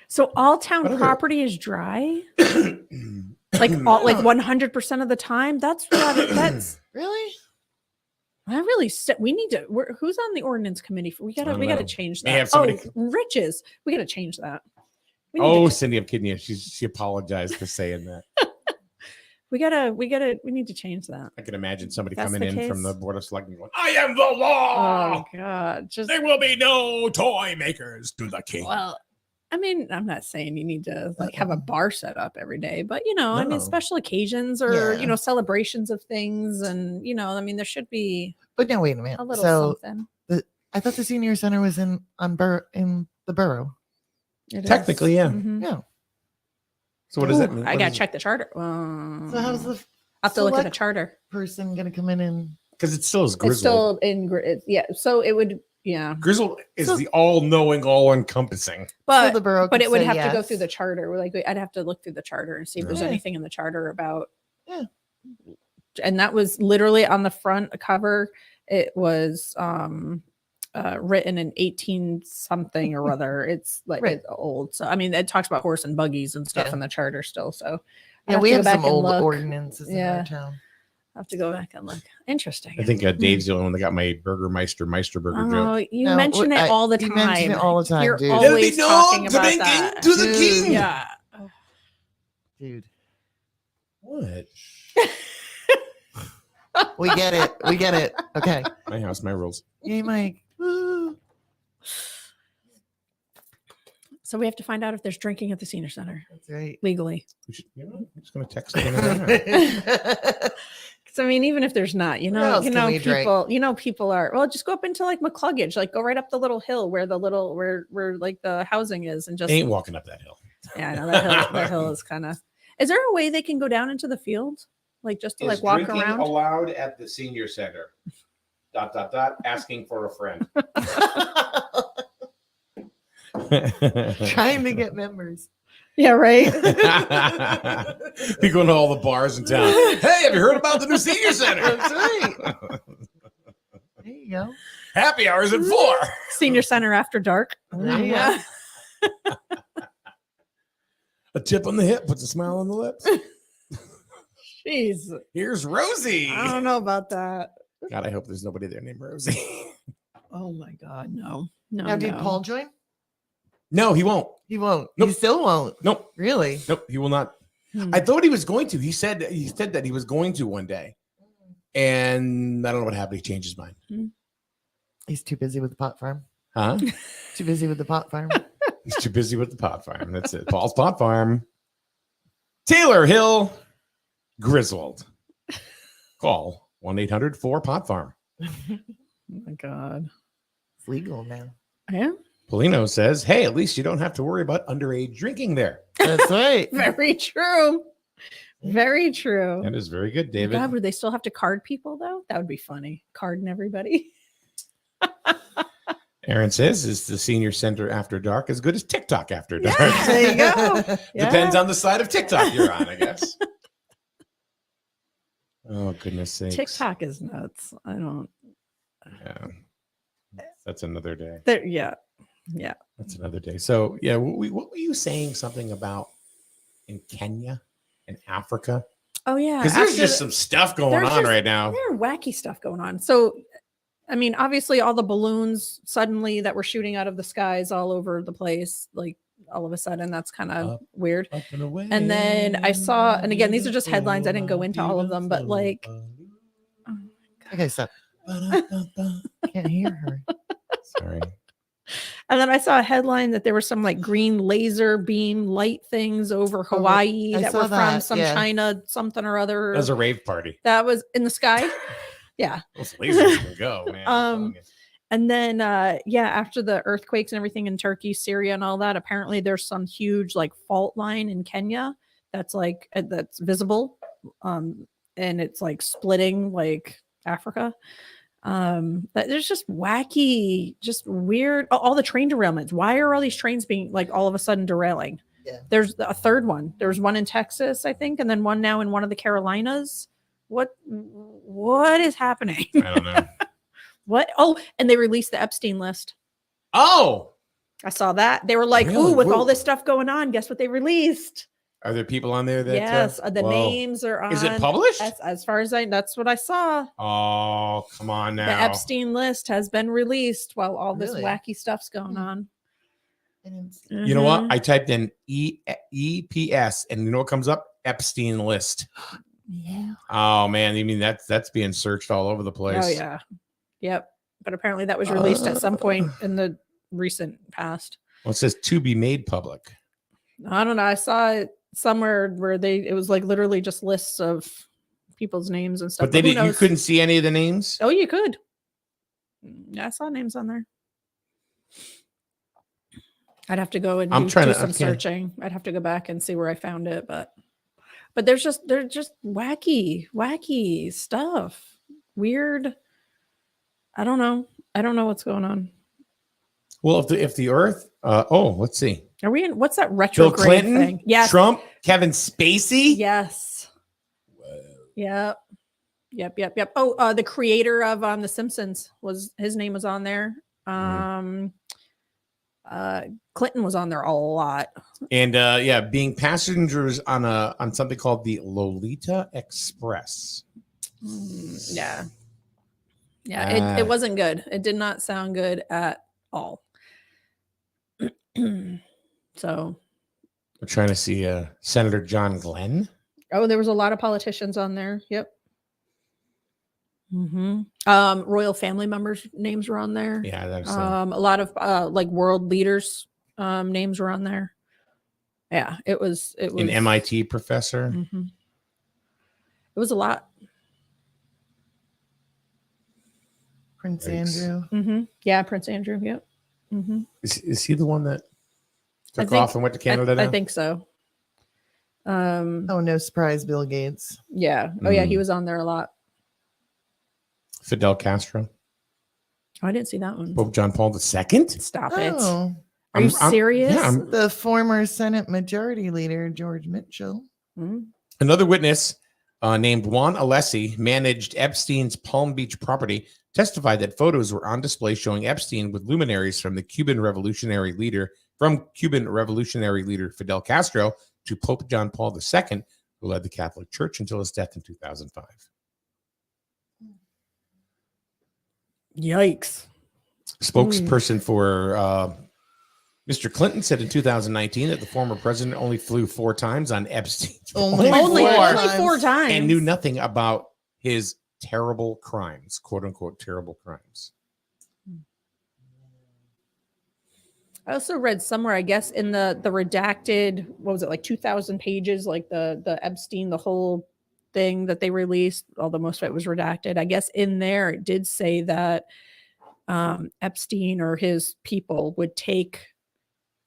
L: So all town property is dry? like 100% of the time? That's
M: really?
L: I really we need to. Who's on the ordinance committee? We gotta change
K: May
L: that.
K: have somebody-
L: Riches. We gotta change that.
K: Cindy, I'm kidding you. She apologized for saying that.
L: We need to change that.
K: I can imagine somebody
L: That's
K: coming
L: the
K: in
L: case?
K: from the Board of Selectmen going, I am the law.
L: Oh God!
K: There will be no toy makers to the king.
L: Well, I mean, I'm not saying you need to have a bar set up every day, but I mean, special occasions or celebrations of things, and I mean, there should be.
M: But now wait a minute.
L: A little
M: So
L: something.
M: I thought the senior center was in the borough.
K: Technically, yeah.
L: Mhm.
M: Yeah.
K: So what does that mean?
L: I
K: What
L: gotta
K: is it?
L: check the charter.
M: So how's the
L: I have to look at the
M: select
L: charter.
M: person gonna come in and
K: Because it still is
L: It's
K: Grizzled.
L: still in yeah. So it would
K: Grizzled is
M: So-
K: the all-knowing, all-encompassing.
L: but
M: the borough
L: but
M: could
L: it would
M: say
L: have to go
M: yes.
L: through the charter. Like I'd have to look through the charter and see if there's
M: Yeah.
L: anything in the charter about.
M: Yeah.
L: And that was literally on the front cover. It was written in 18 something or other. It's like
M: Right.
L: it's old. So I mean, it talks about horse and buggies and stuff
M: Yeah.
L: in the charter still. So I'd
M: Yeah, we
L: to go
M: have
L: back
M: some
L: and
M: old
L: look.
M: ordinances in
L: Yeah.
M: our town.
L: I have to go back and look. Interesting.
K: I think Dave's the only one that got my Meister Burger
L: Oh,
K: joke.
L: you
M: No,
L: mention it all the
M: you
L: time.
M: mention it all the time,
L: You're
M: dude.
L: always
K: There'll be no
L: talking about
K: drinking
L: that.
K: to the
M: Dude.
K: king.
L: Yeah.
M: Dude.
K: What?
M: We get it. We get it. Okay.
K: My house, my rules.
M: Yay, Mike. Woo.
L: So we have to find out if there's drinking at the senior center
M: That's right.
L: legally.
K: We should, I'm just going to text him. Right now.
L: So I mean, even if there's not,
M: Where else can we drink?
L: people are well. Just go up into like McCluggage, like go right up the little hill where the little where like the housing is, and just
K: Ain't walking up that hill.
L: yeah, I know that hill is kind of. Is there a way they can go down into the field, like just to like walk around?
K: allowed at the senior center? ... Asking for a friend.
M: Trying to get members.
L: Yeah, right.
K: We go to all the bars in town. Hey, have you heard about the new senior center?
M: That's right. There you go.
K: Happy hours at 4.
L: Senior center after dark.
M: There you
L: Yeah.
M: go.
K: A tip on the hip puts a smile on the lips.
L: Jeez,
K: Here's Rosie.
L: I don't know about that.
K: God, I hope there's nobody there named Rosie.
L: Oh my God, no.
M: Now, did Paul join?
K: No, he won't.
M: He won't.
K: Nope.
M: He still won't.
K: Nope.
M: Really?
K: Nope. He will not.
L: Hmm.
K: I thought he was going to. He said that he was going to one day. And I don't know what happened. He changed his mind.
M: He's too busy with the pot farm.
K: Huh?
M: Too busy with the pot farm.
K: He's too busy with the pot farm. That's it. Paul's pot farm. Taylor Hill Griswold. Call 1-800-4-POT farm.
L: Oh my God.
M: It's legal now.
L: Yeah.
K: Polino says, hey, at least you don't have to worry about underage drinking there.
M: That's right.
L: Very true. Very true.
K: That is very good,
L: Oh
K: David.
L: God, would they still have to card people though? That would be funny. Carding everybody.
K: Aaron says, is the senior center after dark as good as TikTok after dark?
L: Yeah, there you go.
K: Depends on the side of TikTok you're on, I guess. Oh, goodness sakes.
L: TikTok is nuts. I don't.
K: Yeah. That's another day.
L: Yeah. Yeah.
K: That's another day. So, yeah, what were you saying something about in Kenya and Africa?
L: Oh yeah.
K: Because there's
L: After
K: just
L: the-
K: some stuff going
L: there's
K: on
L: just-
K: right now.
L: There's wacky stuff going on. So, I mean, obviously, all the balloons suddenly that were shooting out of the skies all over the place, like all of a sudden, that's kind of
K: Up,
L: weird.
K: Up and away.
L: And then I saw, and again, these are just headlines. I didn't go into all of them, but like,
M: Okay, stop. Can't hear her.
K: Sorry.
L: and then I saw a headline that there were some like green laser beam light things over Hawaii
M: I
L: that
M: saw
L: were from
M: that,
L: some
M: yeah.
L: China something or other.
K: That was a rave party.
L: That was in the sky. Yeah.
K: Those lasers can go, man. I'm telling you.
L: And then after the earthquakes and everything in Turkey, Syria, and all that, apparently there's some huge like fault line in Kenya that's like that's visible. And it's like splitting like Africa. But there's just wacky, just weird, all the train derailments. Why are all these trains being like all of a sudden derailing?
M: Yeah.
L: There's a third one. There's one in Texas, I think, and then one now in one of the Carolinas. What is happening?
K: I don't know.
L: What? Oh, and they released the Epstein list.
K: Oh,
L: I saw that. They were like,
K: Really?
L: ooh, with
K: Whoa.
L: all this stuff going on, guess what they released?
K: are there people on there that?
L: Yes, the
K: Whoa.
L: names are on.
K: Is it published?
L: As far as that's what I saw.
K: Oh, come on now.
L: The Epstein list has been released while all this
M: Really?
L: wacky stuff's going on.
K: You know what?
L: Mhm.
K: I typed in EPS, and you know what comes up? Epstein list.
L: Yeah.
K: Oh man, you mean that's being searched all over the place?
L: Oh yeah. Yep. But apparently that was released at some point in the recent past.
K: Well, it says to be made public.
L: I don't know. I saw it somewhere where it was like literally just lists of people's names and stuff.
K: But they
L: who
K: did. You
L: knows?
K: couldn't see any of the names.
L: Oh, you could. Yeah, I saw names on there. I'd have to go and
K: I'm
L: do
K: trying to-
L: some
K: okay.
L: searching. I'd have to go back and see where I found it, but they're just wacky stuff. Weird. I don't know. I don't know what's going on.
K: Well, if the Earth, let's see.
L: Are we in what's that
K: Bill
L: retrograde
K: Clinton,
L: thing? Yes.
K: Trump, Kevin Spacey.
L: Yes. Yep. Yep. Oh, the creator of The Simpsons his name was on there. Clinton was on there a lot.
K: And being passengers on something called the Lolita Express.
L: Yeah. It wasn't good. It did not sound good at all. So
K: We're trying to see Senator John Glenn.
L: there was a lot of politicians on there. Yep. Royal family members' names were on there.
K: Yeah, that's
L: a lot of like world leaders' names were on there. Yeah, it was
K: an MIT professor.
L: It was a lot.
M: Prince Andrew.
L: Yeah, Prince Andrew. Yep.
K: Is he the one that took off and went to Canada now?
L: I think so.
M: Oh, no surprise, Bill Gates.
L: Yeah. Oh, yeah, he was on there a lot.
K: Fidel Castro.
L: Oh, I didn't see that one.
K: Pope John Paul II.
L: Stop it.
M: Oh,
L: Are you serious?
M: The former Senate Majority Leader, George Mitchell.
K: Another witness named Juan Alessi managed Epstein's Palm Beach property, testified that photos were on display showing Epstein with luminaries from Cuban Revolutionary Leader Fidel Castro to Pope John Paul II, who led the Catholic Church until his death in 2005.
L: Yikes.
K: Spokesperson for Mr. Clinton said in 2019 that the former president only flew 4 times on Epstein's
L: only 4 times
K: and knew nothing about his terrible crimes, quote unquote terrible crimes.
L: I also read somewhere, I guess, in the redacted, what was it, like 2,000 pages, like the Epstein, the whole thing that they released, although most of it was redacted. I guess in there it did say that Epstein or his people would take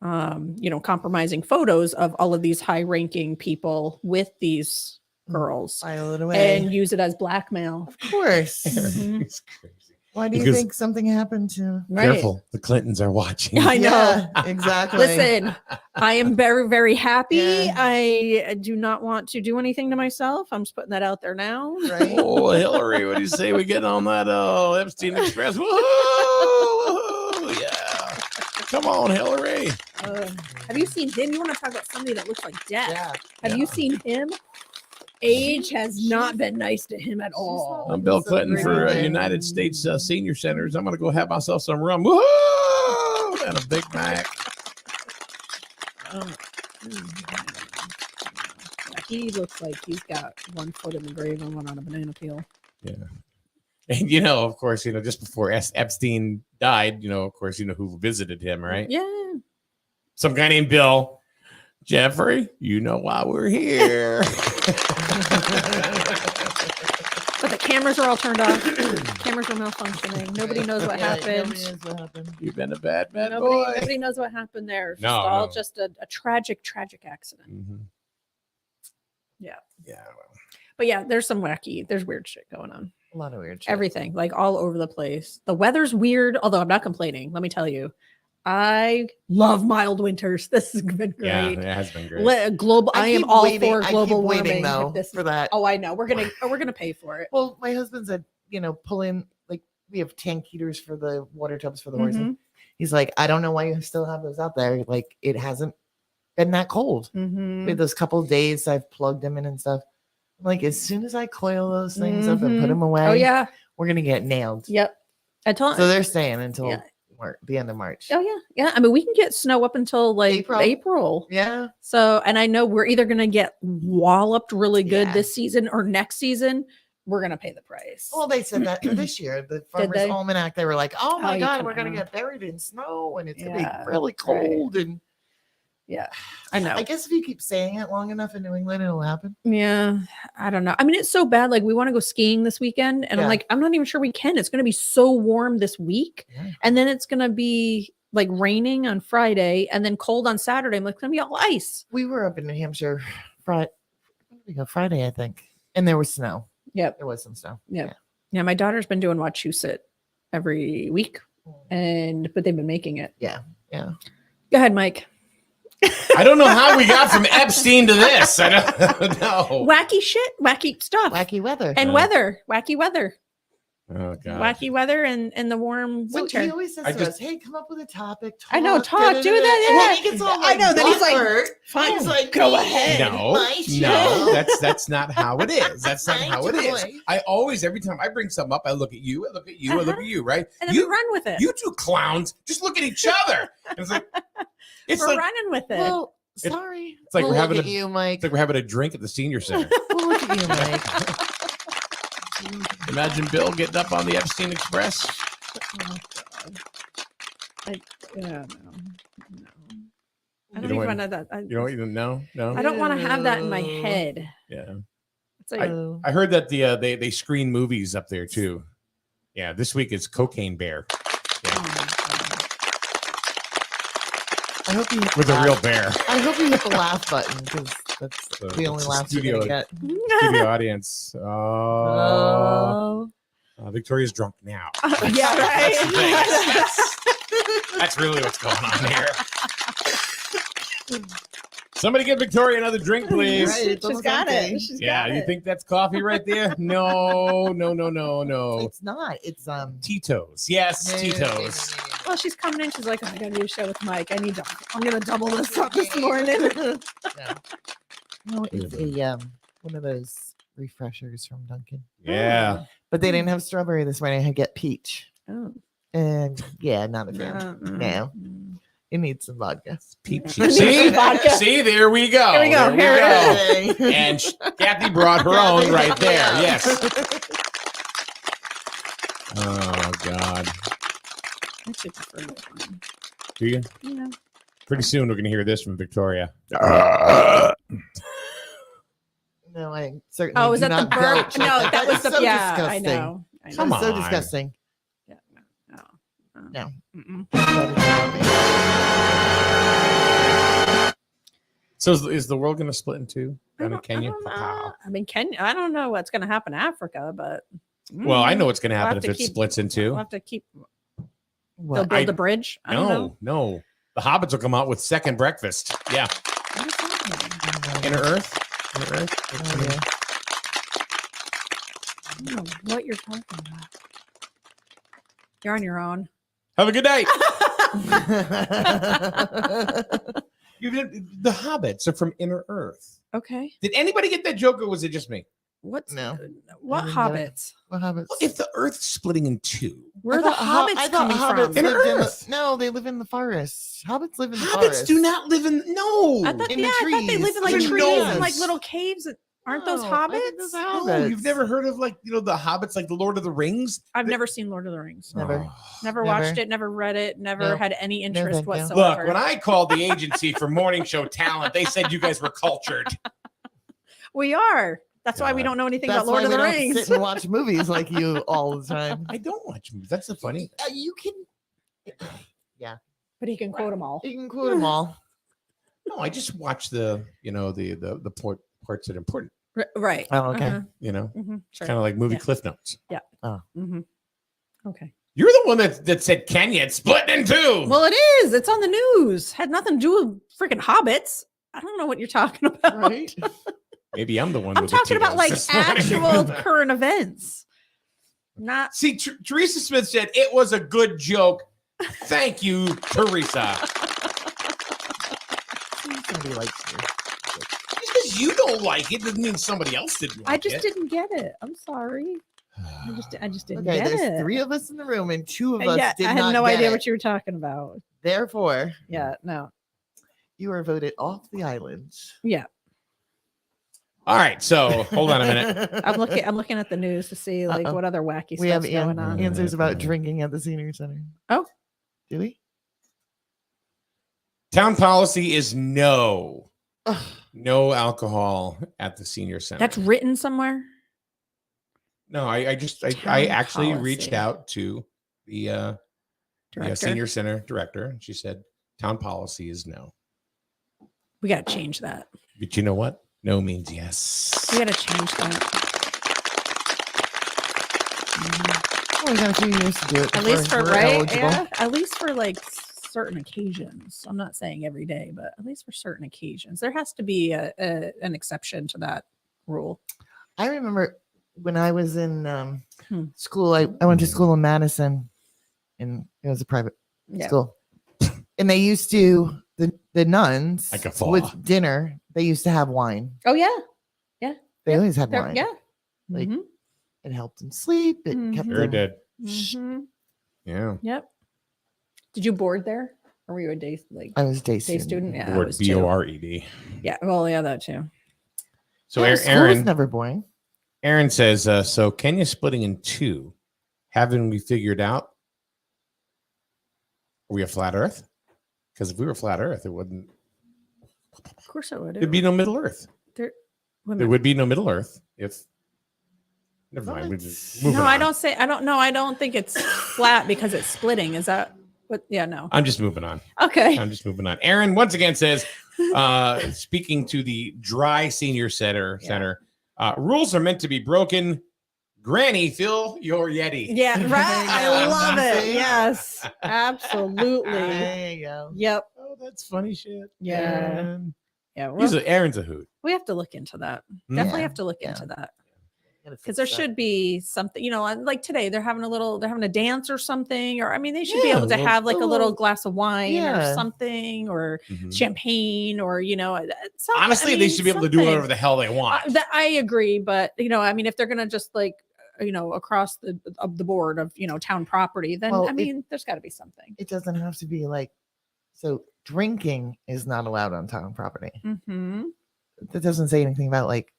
L: compromising photos of all of these high-ranking people with these girls,
M: file it away,
L: and use it as blackmail.
M: Of course.
K: It's crazy.
M: Why do you think something happened to?
K: Careful, the Clintons are watching.
L: I know.
M: Yeah, exactly.
L: Listen, I am very, very happy.
M: Yeah.
L: I do not want to do anything to myself. I'm just putting that out there now.
M: Right.
K: Oh, Hillary, what do you say we get on that Epstein Express? Woo! Yeah. Come on, Hillary.
L: Have you seen him? You want to talk about somebody that looks like death?
M: Yeah.
L: Have you seen him? Age has not been nice to him at all.
K: I'm Bill Clinton for United States Senior Centers. I'm going to go have myself some rum. Woo! And a Big Mac.
L: He looks like he's got one foot in the grave and one on a banana peel.
K: Yeah. And, of course, just before Epstein died, of course, who visited him, right?
L: Yeah.
K: Some guy named Bill. Jeffrey, you know why we're here.
L: But the cameras are all turned off. Cameras are malfunctioning. Nobody knows what happened.
K: You've been a bad boy.
L: Nobody knows what happened there. It's just a tragic accident.
K: Mm-hmm.
L: Yeah.
K: Yeah.
L: But yeah, there's weird shit going on.
M: A lot of weird shit.
L: Everything, like all over the place. The weather's weird, although I'm not complaining. Let me tell you. I love mild winters. This has been great.
K: Yeah, it has been great.
L: Global. I am all for global warming.
M: Though, for that.
L: Oh, I know. We're gonna pay for it.
M: Well, my husband said, pull in, like, we have tank heaters for the water tubs for the horses. He's like, I don't know why you still have those out there. Like, it hasn't been that cold. We had those couple of days I've plugged them in and stuff. I'm like, as soon as I coil those things up and put them away,
L: oh yeah,
M: we're gonna get nailed.
L: Yep.
M: So they're staying until the end of March.
L: Oh yeah. I mean, we can get snow up until like April.
M: Yeah.
L: So, and I know we're either going to get walloped really good this season or next season. We're going to pay the price.
M: Well, they said that for this year. The Farmer's Almanac, they were like, oh my God, we're going to get buried in snow and it's going to be really cold. And
L: Yeah, I know.
M: I guess if you keep saying it long enough in New England, it'll happen.
L: Yeah, I don't know. I mean, it's so bad. Like, we want to go skiing this weekend, and I'm like, I'm not even sure we can. It's going to be so warm this week, and then it's going to be like raining on Friday, and then cold on Saturday. I'm like, it's going to be all ice.
M: We were up in New Hampshire Friday, I think, and there was snow.
L: Yep,
M: there was some snow.
L: Yep. Yeah, my daughter's been doing Wachusett every week, but they've been making it.
M: Yeah.
L: Go ahead, Mike.
K: I don't know how we got from Epstein to this. I don't know.
L: Wacky shit, wacky stuff,
M: wacky weather,
L: and wacky weather.
K: Oh god,
L: wacky weather and the warm winter.
M: He always says to us, "Hey, come up with a topic." Talk,
L: I know, do that.
M: And then he gets all
L: I know. Then he's like,
M: awkward.
L: "Fine,
M: He's like,
L: go ahead."
K: No, that's not how it is. That's not how it is. I always, every time I bring something up, I look at you, I look at you, I look at you, right?
L: And then we run with it.
K: You two clowns just look at each other. It's like
L: we're running with it.
M: Well, sorry.
K: It's like
M: we'll
K: we're having
M: look at you, Mike.
K: It's like we're having a drink at the senior center.
M: We'll look at you, Mike.
K: Imagine Bill getting up on the Epstein Express.
L: Oh, God. No. I
K: You
L: don't even know that.
K: You don't even know? No.
L: I don't want to have that in my head.
K: Yeah.
L: It's like,
K: I heard that they screen movies up there too. Yeah, this week is Cocaine Bear. Yeah.
M: I hope you
K: with a real bear.
M: I hope you hit the laugh button because that's the only laugh you're gonna get.
K: Studio audience. Victoria's drunk now.
L: Yeah, right.
K: That's really what's going on here. Somebody get Victoria another drink, please.
M: Right,
L: She's got it. She's got
K: you
L: it.
K: think that's coffee right there? No.
M: It's not. It's
K: Tito's. Yes, Tito's.
L: Well, she's coming in. She's like, oh, I got to do a show with Mike. I'm gonna double this up this morning.
M: No, it's a one of those refreshers from Dunkin'.
K: Yeah.
M: But they didn't have strawberry this morning. I had get peach.
L: Oh.
M: And not a fan. No. It needs some vodka.
K: Peachy. See, there we go.
L: Here we go.
K: There we go. And Kathy brought her own right there. Yes. Oh God.
L: I should prefer that one.
K: Do you?
L: Yeah.
K: Pretty soon we're gonna hear this from Victoria.
M: No, I certainly.
L: Oh, was
M: do
L: that the
M: not
L: burp?
M: belch
L: No,
M: like
L: that was
M: It's
L: the
M: so
L: yeah.
M: disgusting.
L: I know.
K: Come
M: It's so
K: on.
M: disgusting.
L: Yeah.
M: No.
K: So is the world gonna split in two down in Kenya?
L: I mean, Kenya. I don't know what's going to happen in Africa, but
K: Well, I know what's gonna
L: We'll
K: happen
L: have
K: if
L: to
K: it splits in two.
L: We'll have to keep.
M: What?
L: They'll build a bridge. I don't know.
K: No. The hobbits will come out with second breakfast. Yeah. Inner Earth. Inner Earth.
L: I don't know what you're talking about. You're on your own.
K: Have a good night. The hobbits are from Inner Earth.
L: Okay.
K: Did anybody get that joke, or was it just me?
L: What's
M: No.
L: What
M: I didn't get it.
L: hobbits?
M: What hobbits?
K: Well, if the Earth's splitting in two,
L: Where
M: I
L: are the
M: thought
L: hobbits
M: I thought
L: coming
M: hobbits
L: from?
K: Inner
M: lived in
K: Earth.
M: no, they live in the forest. Hobbits live in the
K: hobbits
M: forest.
K: do not live in. No.
L: I thought,
M: in the
L: I thought they
M: trees.
L: live in like
K: They're
L: trees and
K: gnomes.
L: like little caves. Aren't those
M: No, I think
L: hobbits?
M: those are
K: No,
M: hobbits.
K: you've never heard of the hobbits, like the Lord of the Rings.
L: I've never seen Lord of the Rings.
M: Never.
K: Oh.
L: Never watched it. Never read it. Never
M: Nope.
L: had any
M: No,
L: interest
M: thank you.
L: whatsoever.
K: Look, when I called the agency for morning show talent, they said you guys were cultured.
L: We are. That's why we
K: God.
L: don't know anything
M: That's
L: about Lord
M: why
L: of the
M: we don't
L: Rings.
M: sit and watch movies like you all the time.
K: I don't watch movies. That's the funny.
M: You can.
L: But he can quote them all.
M: You can quote them all.
K: No, I just watch the parts that are important.
L: Right.
M: Oh, okay.
L: Uh-huh. Sure.
K: Kind of like movie
L: Yeah.
K: Cliff Notes.
L: Yeah.
M: Oh.
L: Mm-hmm. Okay.
K: You're the one that said Kenya it's split in two.
L: Well, it is. It's on the news. Had nothing to do with freaking hobbits. I don't know what you're talking about.
M: Right?
K: Maybe I'm the one.
L: I'm
K: with the
L: talking about
K: Tito's
L: like
K: this morning.
L: actual current events. Not
K: See, Teresa Smith said it was a good joke. Thank you, Teresa.
M: Somebody likes you.
K: Just because you don't like it doesn't mean somebody else didn't like it.
L: I just didn't get it. I'm sorry. I just didn't
M: Okay,
L: get
M: there's
L: it.
M: 3 of us in the room, and 2 of us
L: Yeah,
M: did
L: I
M: not
L: had no
M: get
L: idea
M: it.
L: what you were talking about.
M: Therefore,
L: Yeah, no.
M: you are voted off the island.
L: Yeah.
K: All right, so hold on a minute.
L: I'm looking at the news to see like
M: Uh-oh.
L: what other wacky
M: We have
L: stuff's going on.
M: answers about drinking at the senior center.
L: Oh.
M: Do we?
K: Town policy is no alcohol at the senior center.
L: That's written somewhere.
K: No, I actually reached out to the senior center director, and she said town policy is no.
L: We got to change that.
K: But you know what? No means yes.
L: We got to change that.
M: Well, we got a few years to do it.
L: At least for
M: we're
L: right,
M: eligible.
L: yeah. At least for like certain occasions. I'm not saying every day, but at least for certain occasions, there has to be an exception to that rule.
M: I remember when I was in school. I went to school in Madison, and it was a private school. And they used to the nuns
K: Like a thaw.
M: with dinner. They used to have wine.
L: Oh yeah, yeah.
M: They always had wine.
L: Yeah.
M: Like
L: Mhm.
M: it helped them sleep. It kept
K: Sure
M: them.
K: did.
L: Mhm.
K: Yeah.
L: Yep. Did you board there, or were you a day
M: I was a day
L: student? Yeah, I
K: Board
L: was too.
K: BORED.
L: Yeah. Well, yeah, that too.
K: So
M: Yeah, school was
K: Aaron
M: never boring.
K: Aaron says, so Kenya's splitting in two. Haven't we figured out? Are we a flat Earth? Because if we were flat Earth, it wouldn't.
L: Of course, I would.
K: There'd be no Middle Earth.
L: There
K: would be no Middle Earth if. Never mind. We just moving
L: No,
K: on.
L: I don't say. I don't know. I don't think it's flat because it's splitting. Is that what? Yeah, no.
K: I'm just moving on.
L: Okay.
K: I'm just moving on. Aaron once again says, speaking to the dry senior center, rules are meant to be broken. Granny, fill your Yeti.
L: Yeah, right. I love it. Yes, absolutely.
M: There you go.
L: Yep.
K: Oh, that's funny shit.
L: Yeah.
K: Aaron.
L: Yeah.
K: Aaron's a hoot.
L: We have to look into that.
K: Hmm?
L: Definitely
M: Yeah.
L: have to look into that.
M: Gotta
L: Because
M: fix
L: there
M: that.
L: should be something, like today, they're having a dance or something, or I mean, they should be able to
K: well,
L: have like a little glass of wine or
M: Yeah.
L: something, or
K: Mhm.
L: champagne, or something.
K: Honestly, they should be able to do whatever the hell they want.
L: I agree, but I mean, if they're gonna just like across the board of town property, then
M: Well,
L: I mean, there's got to be something.
M: It doesn't have to be like so. Drinking is not allowed on town property.
L: Mm-hmm.
M: That doesn't say anything about like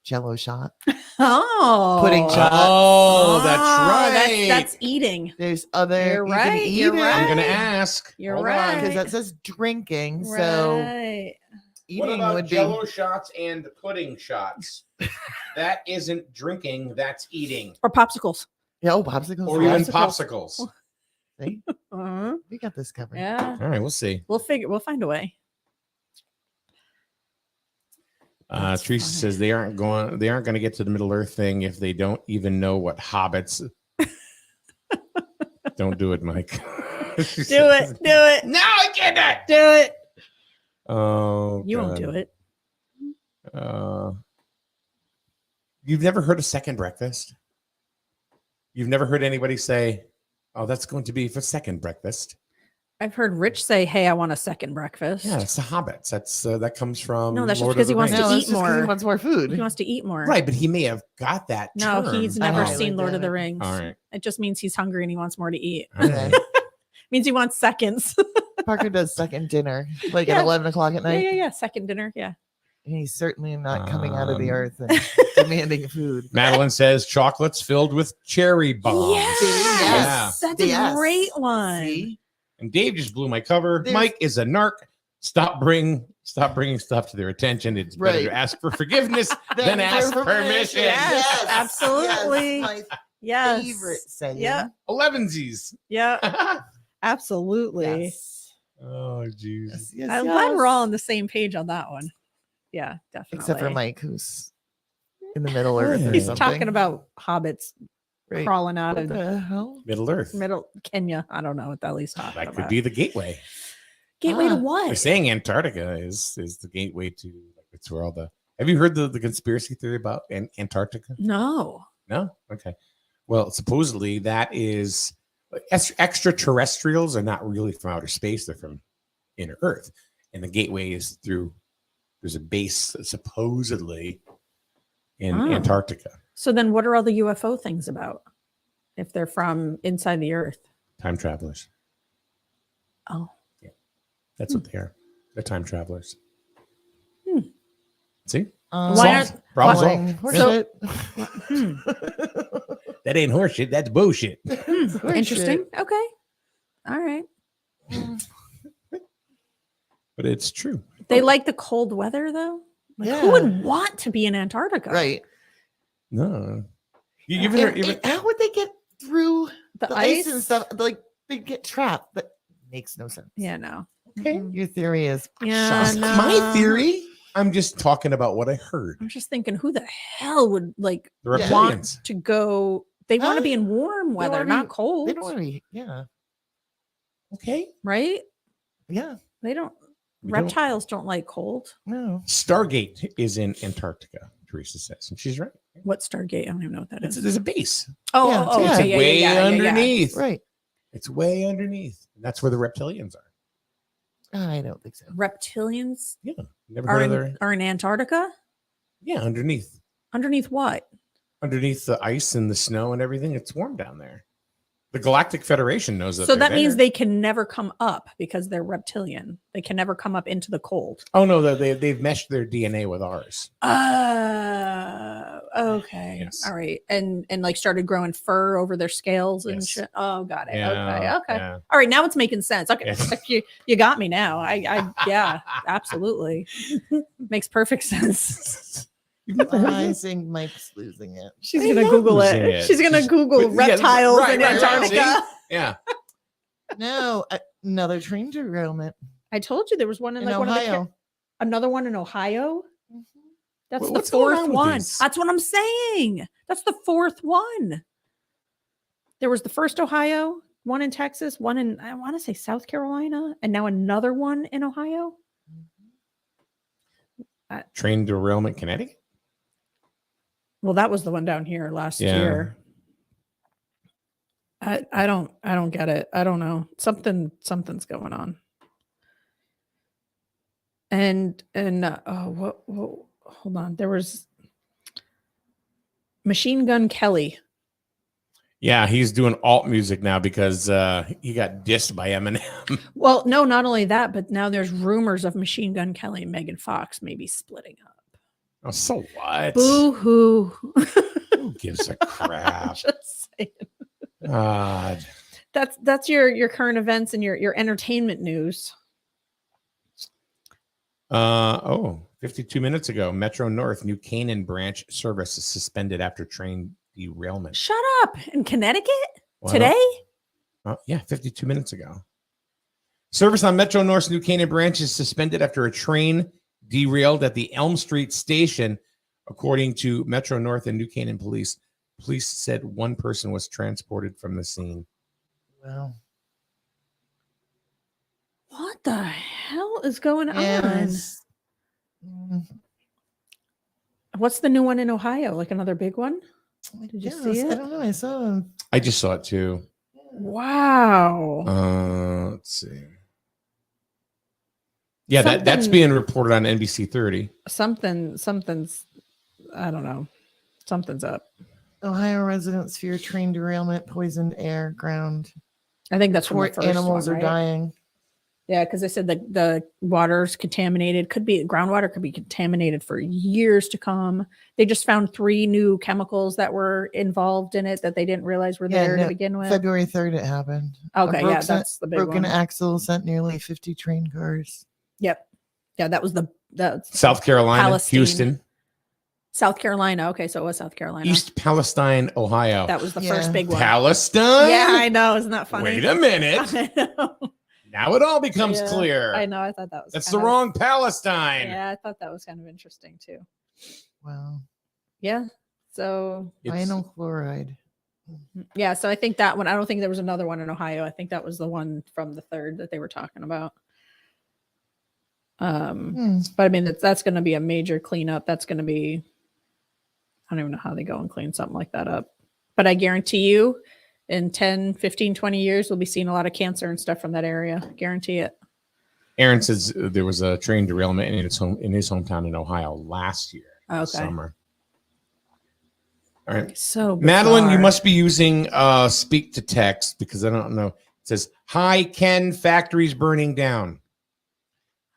M: Jello shot.
L: Oh,
M: Pudding shot.
K: Oh, that's right.
L: That's eating.
M: There's other.
L: You're
M: you
L: right,
M: can eat
L: you're
M: it
K: I'm gonna
L: right.
K: ask.
L: You're
K: Hold
L: right.
M: because that says drinking. So
L: Right.
K: What
M: eating
K: about
M: would be.
K: Jello shots and pudding shots? That isn't drinking. That's eating.
L: Or popsicles.
M: Yeah, popsicles.
K: Or even popsicles.
M: See?
L: Uh-huh.
M: We got this covered.
L: Yeah.
K: All right, we'll see.
L: We'll find a way.
K: Teresa says they aren't going to get to the Middle Earth thing if they don't even know what hobbits. Don't do it, Mike.
L: Do it.
K: No, I can't.
L: Do it.
K: Oh,
L: You won't
K: God.
L: do it.
K: You've never heard a second breakfast? You've never heard anybody say, "Oh, that's going to be for second breakfast"?
L: I've heard Rich say, "Hey, I want a second breakfast."
K: Yeah, it's the hobbits. That's that comes from.
L: No, that's just
K: Lord
L: because
K: of
L: he
K: the
L: wants
K: Rings.
L: to
M: No,
L: eat
M: it's just 'cause
L: more.
M: He wants more food.
L: He wants to eat more.
K: Right, but he may have got that.
L: No,
K: term.
L: he's never
M: Oh,
L: seen Lord of the
M: damn it.
L: Rings.
K: All right.
L: It just means he's hungry and he wants more to eat.
K: All right.
L: Means he wants seconds.
M: Parker does second dinner, like
L: Yeah.
M: at 11 o'clock at
L: yeah,
M: night.
L: yeah. Second dinner. Yeah.
M: And he's certainly not coming out of the
K: Um,
M: earth and demanding food.
K: Madeline says chocolates filled with cherry bombs.
L: Yes. That's a
M: Yes.
L: great one.
M: See?
K: And Dave just blew my cover.
M: There's-
K: Mike is a narc. Stop bringing stuff to their attention. It's better
M: Right.
K: to ask for forgiveness than ask permission.
L: Yes, absolutely.
M: Yes, my
L: Yes.
M: favorite saying.
L: Yeah.
K: Elevensies.
L: Yeah. Absolutely.
M: Yes.
K: Oh, jeez.
M: Yes, yes,
L: I'm glad we're
M: yes.
L: all on the same page on that one. Yeah, definitely.
M: Except for Mike, who's in the Middle Earth or
L: He's
M: something.
L: talking about hobbits
M: Right.
L: crawling out
M: What
L: of
M: the hell?
K: Middle Earth.
L: middle Kenya. I don't know what that he's talking
K: That
L: about.
K: could be the gateway.
L: Gateway to
M: Ah.
K: They're
L: what?
K: saying Antarctica is the gateway to. It's where all the. Have you heard the conspiracy theory about Antarctica?
L: No.
K: No. Okay. Well, supposedly that is extraterrestrials are not really from outer space; they're from inner Earth, and the gateway is through. There's a base supposedly in
L: Oh.
K: Antarctica.
L: So then what are all the UFO things about? If they're from inside the earth.
K: Time travelers.
L: Oh.
K: That's what they are. They're time travelers.
L: Hmm.
K: See?
L: Why
K: Solved.
L: aren't
K: Problem
M: Boring.
K: solved.
M: Horseshit.
K: That ain't horseshit. That's bullshit.
L: Interesting. Okay. All right.
K: but it's true.
L: They like the cold weather, though. Like, who would want to be in Antarctica?
M: Right.
K: No.
M: How would they get through
L: the
M: ice
L: ice
M: and stuff? Like they get trapped. That makes no sense.
L: Yeah, no.
K: Okay.
M: Your theory is
L: Yeah, no.
K: My theory. I'm just talking about what I heard.
L: I'm just thinking, who the hell would like
K: The
L: want
K: reptilians.
L: to go? They want to be in warm weather, not cold.
M: They don't want to be. Yeah.
K: Okay.
L: Right?
M: Yeah.
L: They don't.
K: We don't-
L: Reptiles don't like cold.
M: No.
K: Stargate is in Antarctica, Teresa says, and she's right.
L: What Stargate? I don't even know what that is.
K: There's a base.
L: Oh,
K: It's
L: okay,
K: way
L: yeah.
K: underneath.
M: Right.
K: It's way underneath. And that's where the reptilians are.
M: I don't think so.
L: Reptilians
K: Yeah. Never
L: are
K: heard
L: in,
K: of their.
L: are in Antarctica?
K: Yeah, underneath.
L: Underneath what?
K: Underneath the ice and the snow and everything. It's warm down there. The Galactic Federation knows that.
L: So
K: they're
L: that means
K: there.
L: they can never come up because they're reptilian. They can never come up into the cold.
K: Oh no, they've meshed their DNA with ours.
L: Okay.
K: Yes.
L: All right. And like started growing fur over their scales and
K: Yes.
L: shit. Oh, got it.
K: Yeah,
L: Okay.
K: yeah.
L: All right. Now it's making sense. Okay.
K: Yeah.
L: You got me now. I yeah, absolutely. Makes perfect sense.
M: I think Mike's losing it.
L: She's gonna Google
K: losing
L: it.
K: it.
L: She's gonna Google
K: But, yeah,
L: reptiles
K: right,
L: in
K: right, right.
L: Antarctica.
K: See? Yeah.
M: No, another train derailment
L: I told you there was one in
M: in
L: like
M: Ohio.
L: one of the another one in Ohio. That's the
K: What's going on
L: fourth
K: with
L: one.
K: these?
L: That's what I'm saying. That's the fourth one. There was the first Ohio, one in Texas, one in I want to say South Carolina, and now another one in Ohio.
K: Train derailment, Connecticut.
L: Well, that was the one down here last
K: Yeah.
L: year. I don't get it. I don't know. Something's going on. And what hold on. There was Machine Gun Kelly.
K: Yeah, he's doing alt music now because he got dissed by Eminem.
L: Well, no, not only that, but now there's rumors of Machine Gun Kelly and Megan Fox maybe splitting up.
K: Oh, so what?
L: Boo hoo.
K: Who gives a crap?
L: Just saying.
K: God.
L: That's your current events and your entertainment news.
K: 52 minutes ago, Metro North New Canaan branch service is suspended after train derailment.
L: Shut up. In Connecticut?
K: Well,
L: Today?
K: Yeah, 52 minutes ago. Service on Metro North's New Canaan branch is suspended after a train derailed at the Elm Street station, according to Metro North and New Canaan police. Police said one person was transported from the scene.
M: Well,
L: What the hell is going on?
M: yes.
L: What's the new one in Ohio? Like another big one? Did you see
M: I
L: it?
M: don't know. I saw him.
K: I just saw it too.
L: Wow.
K: Let's see. Yeah, that's
L: Something-
K: being reported on NBC 30.
L: Something's I don't know. Something's up.
M: Ohio residents fear train derailment, poisoned air, ground.
L: I think that's from the
M: Poor
L: first
M: animals
L: one,
M: are
L: right?
M: dying.
L: Yeah, because they said that the water's contaminated. Could be groundwater could be contaminated for years to come. They just found 3 new chemicals that were involved in it that they didn't realize were there to begin with.
M: February 3rd it happened.
L: Okay,
M: A
L: yeah, that's the big
M: broken
L: one.
M: axle sent nearly 50 train cars.
L: Yep. Yeah, that was that's
K: South Carolina,
L: Palestine.
K: Houston,
L: South Carolina. Okay, so it was South Carolina.
K: East Palestine, Ohio.
L: That was the first big one.
K: Palestine?
L: Yeah, I know. Isn't that funny?
K: Wait a minute.
L: I know.
K: Now it all becomes
L: Yeah,
K: clear.
L: I know. I thought that was
K: That's
L: kind
K: the
L: of-
K: wrong Palestine.
L: Yeah, I thought that was kind of interesting too.
M: Wow.
L: Yeah. So
M: Vinyl chloride.
L: yeah, so I think that one. I don't think there was another one in Ohio. I think that was the one from the 3rd that they were talking about. But I mean that's going to be a major cleanup. That's going to be. I don't even know how they go and clean something like that up. But I guarantee you, in 10, 15, 20 years, we'll be seeing a lot of cancer and stuff from that area. Guarantee it.
K: Aaron says there was a train derailment in his hometown in Ohio last year, summer. All right.
L: So
K: Madeline, you
L: bizarre.
K: must be using speak to text because I don't know. It says, "Hi, Ken, factories burning down."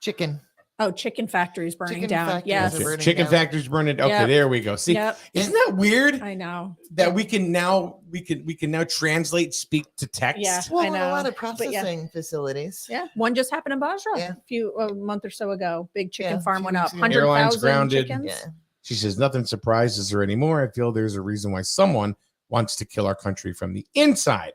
M: Chicken.
L: Oh, chicken factories burning
M: Chicken
L: down.
M: factories
L: Yes.
M: are burning
K: Chicken
M: down.
K: factories burning. Okay,
L: Yep.
K: there we go. See,
L: Yep.
K: isn't that weird?
L: I know
K: that we can now translate speak to text.
L: Yeah,
M: Well,
L: I
M: in
L: know.
M: a lot of
L: But
M: processing facilities.
L: Yeah, one just happened in Basra
M: Yeah.
L: a month or so ago. Big chicken
M: Yeah,
L: farm
M: few
L: went up.
M: weeks ago.
K: Airlines
L: 100,000
K: grounded.
L: chickens.
M: Yeah.
K: She says nothing surprises her anymore. I feel there's a reason why someone wants to kill our country from the inside.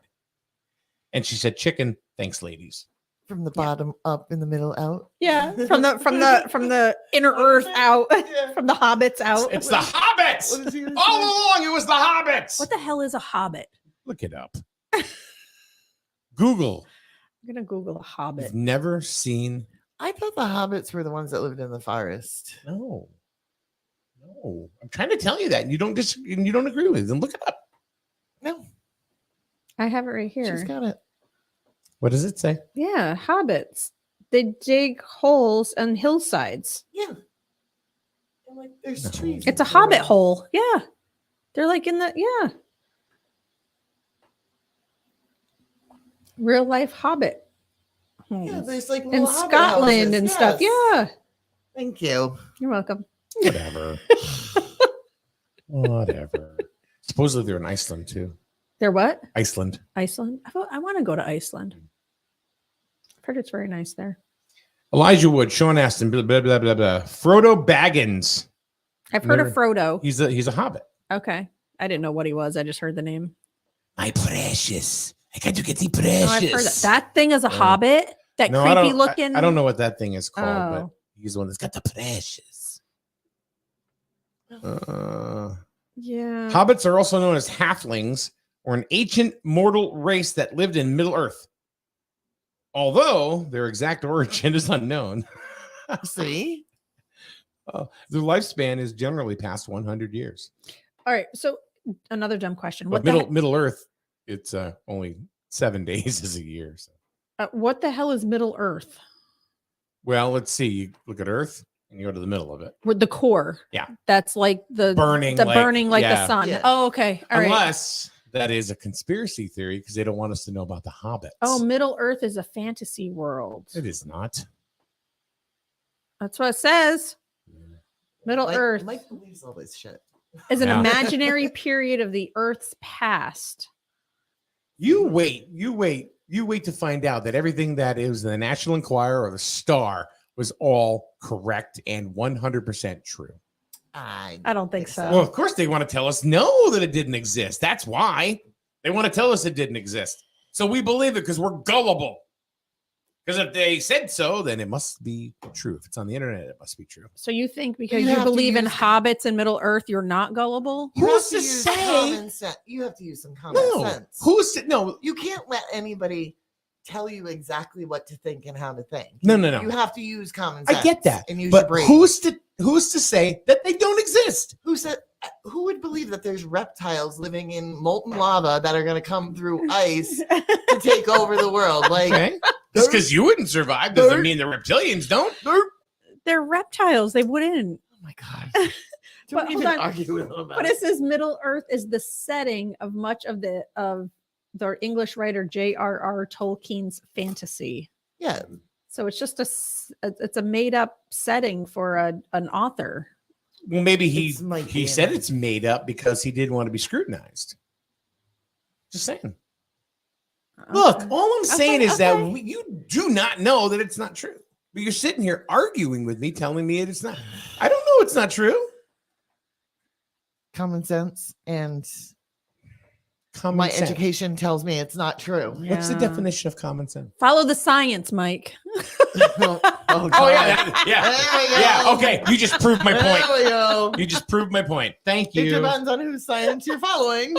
K: And she said, "Chicken, thanks, ladies."
M: From the bottom up, in the middle out.
L: Yeah, from the inner earth out, from the hobbits out.
K: It's the hobbits.
M: What is he gonna
K: All
M: say?
K: along, it was the hobbits.
L: What the hell is a hobbit?
K: Look it up. Google.
L: I'm gonna Google a hobbit.
K: You've never seen?
M: I thought the hobbits were the ones that lived in the forest.
K: No. I'm trying to tell you that, and you don't agree with it. Then look it up.
M: No,
L: I have it right here.
M: she's got it.
K: What does it say?
L: Yeah, hobbits. They dig holes and hillsides.
M: Yeah. And like there's
K: No.
M: trees.
L: It's a hobbit hole. Yeah. They're like in the real life hobbit.
M: Yeah,
L: holes.
M: there's like
L: in
M: little hobbit
L: Scotland
M: houses.
L: and stuff.
M: Yes.
L: Yeah.
M: Thank you.
L: You're welcome.
K: Whatever. Whatever. Supposedly they're in Iceland too.
L: They're what?
K: Iceland.
L: Iceland. I want to go to Iceland. I've heard it's very nice there.
K: Elijah Wood, Sean Astin, blah, blah, blah, blah, blah. Frodo Baggins.
L: I've heard
K: Never-
L: of Frodo.
K: He's a hobbit.
L: Okay. I didn't know what he was. I just heard the name.
K: My precious. I got to get the
L: Oh,
K: precious.
L: I've heard that thing is a hobbit. That
K: No, I
L: creepy
K: don't-
L: looking.
K: I don't know what that thing is called, but
L: Oh.
K: he's the one that's got the precious.
L: Yeah.
K: Hobbits are also known as halflings, or an ancient mortal race that lived in Middle Earth. Although their exact origin is unknown.
M: See?
K: Their lifespan is generally past 100 years.
L: All right. So another dumb question.
K: But Middle Earth, it's only 7 days is a year. So.
L: What the hell is Middle Earth?
K: Well, let's see. You look at Earth and you go to the middle of it.
L: With the core.
K: Yeah.
L: That's like the
K: Burning like-
L: burning like
K: yeah.
L: the sun.
M: Yeah.
L: Oh, okay. All right.
K: Unless that is a conspiracy theory because they don't want us to know about the hobbits.
L: Oh, Middle Earth is a fantasy world.
K: It is not.
L: That's what it says. Middle Earth
M: Mike believes all this shit.
L: is an
K: Yeah.
L: imaginary period of the Earth's past.
K: You wait to find out that everything that is the National Enquirer or the Star was all correct and 100% true.
L: I don't think so.
K: Well, of course they want to tell us no that it didn't exist. That's why they want to tell us it didn't exist. So we believe it because we're gullible. Because if they said so, then it must be true. If it's on the internet, it must be true.
L: So you think because
M: You
L: you
M: have to
L: believe in
M: use-
L: hobbits in Middle Earth, you're not gullible?
M: You have
K: Who's
M: to
K: to
M: use
K: say?
M: common sense. You have to use some common
K: No.
M: sense.
K: Who's to, no?
M: You can't let anybody tell you exactly what to think and how to think.
K: No.
M: You have to use common sense.
K: I get that.
M: And use
K: But
M: your brain.
K: who's to say that they don't exist?
M: Who would believe that there's reptiles living in molten lava that are going to come through ice to take over the world? Like,
K: Okay. Just because you wouldn't survive doesn't mean the reptilians don't.
L: They're reptiles. They wouldn't.
M: oh my god!
L: But
M: Don't
L: hold
M: even
L: on.
M: argue with them about
L: But
M: it.
L: it says Middle Earth is the setting of much of the English writer J.R.R. Tolkien's fantasy.
M: Yeah,
L: So it's just it's a made up setting for an author.
K: Well, maybe
M: It's Mike
K: he
M: being
K: said
M: it.
K: it's made up because he didn't want to be scrutinized. Just saying. Look, all I'm saying is that you do not know that it's not true. But you're sitting here arguing with me, telling me it's not. I don't know it's not true.
M: common sense and
K: Common
M: my
K: sense.
M: education tells me it's not true.
K: What's the
L: Yeah.
K: definition of common sense?
L: Follow the science, Mike.
M: Oh,
K: Oh
M: God.
K: yeah.
M: There we go.
K: Yeah, okay. You just proved my
M: There
K: point.
M: we go.
K: You just proved my point. Thank
M: It
K: you.
M: depends on whose science you're following.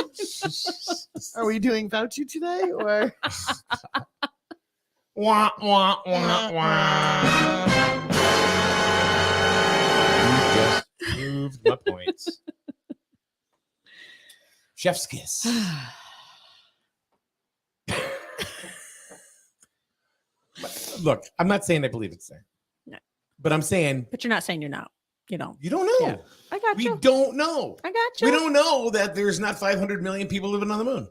M: Are we doing Fauci today or?
K: Wah, wah, wah, wah. You just proved my points. Chef's kiss. Look, I'm not saying I believe it's there.
L: No.
K: But I'm saying
L: But you're not saying you're not. You don't.
K: you don't know.
L: Yeah. I got
K: We
L: you.
K: don't know.
L: I got you.
K: We don't know that there's not 500 million people living on the moon.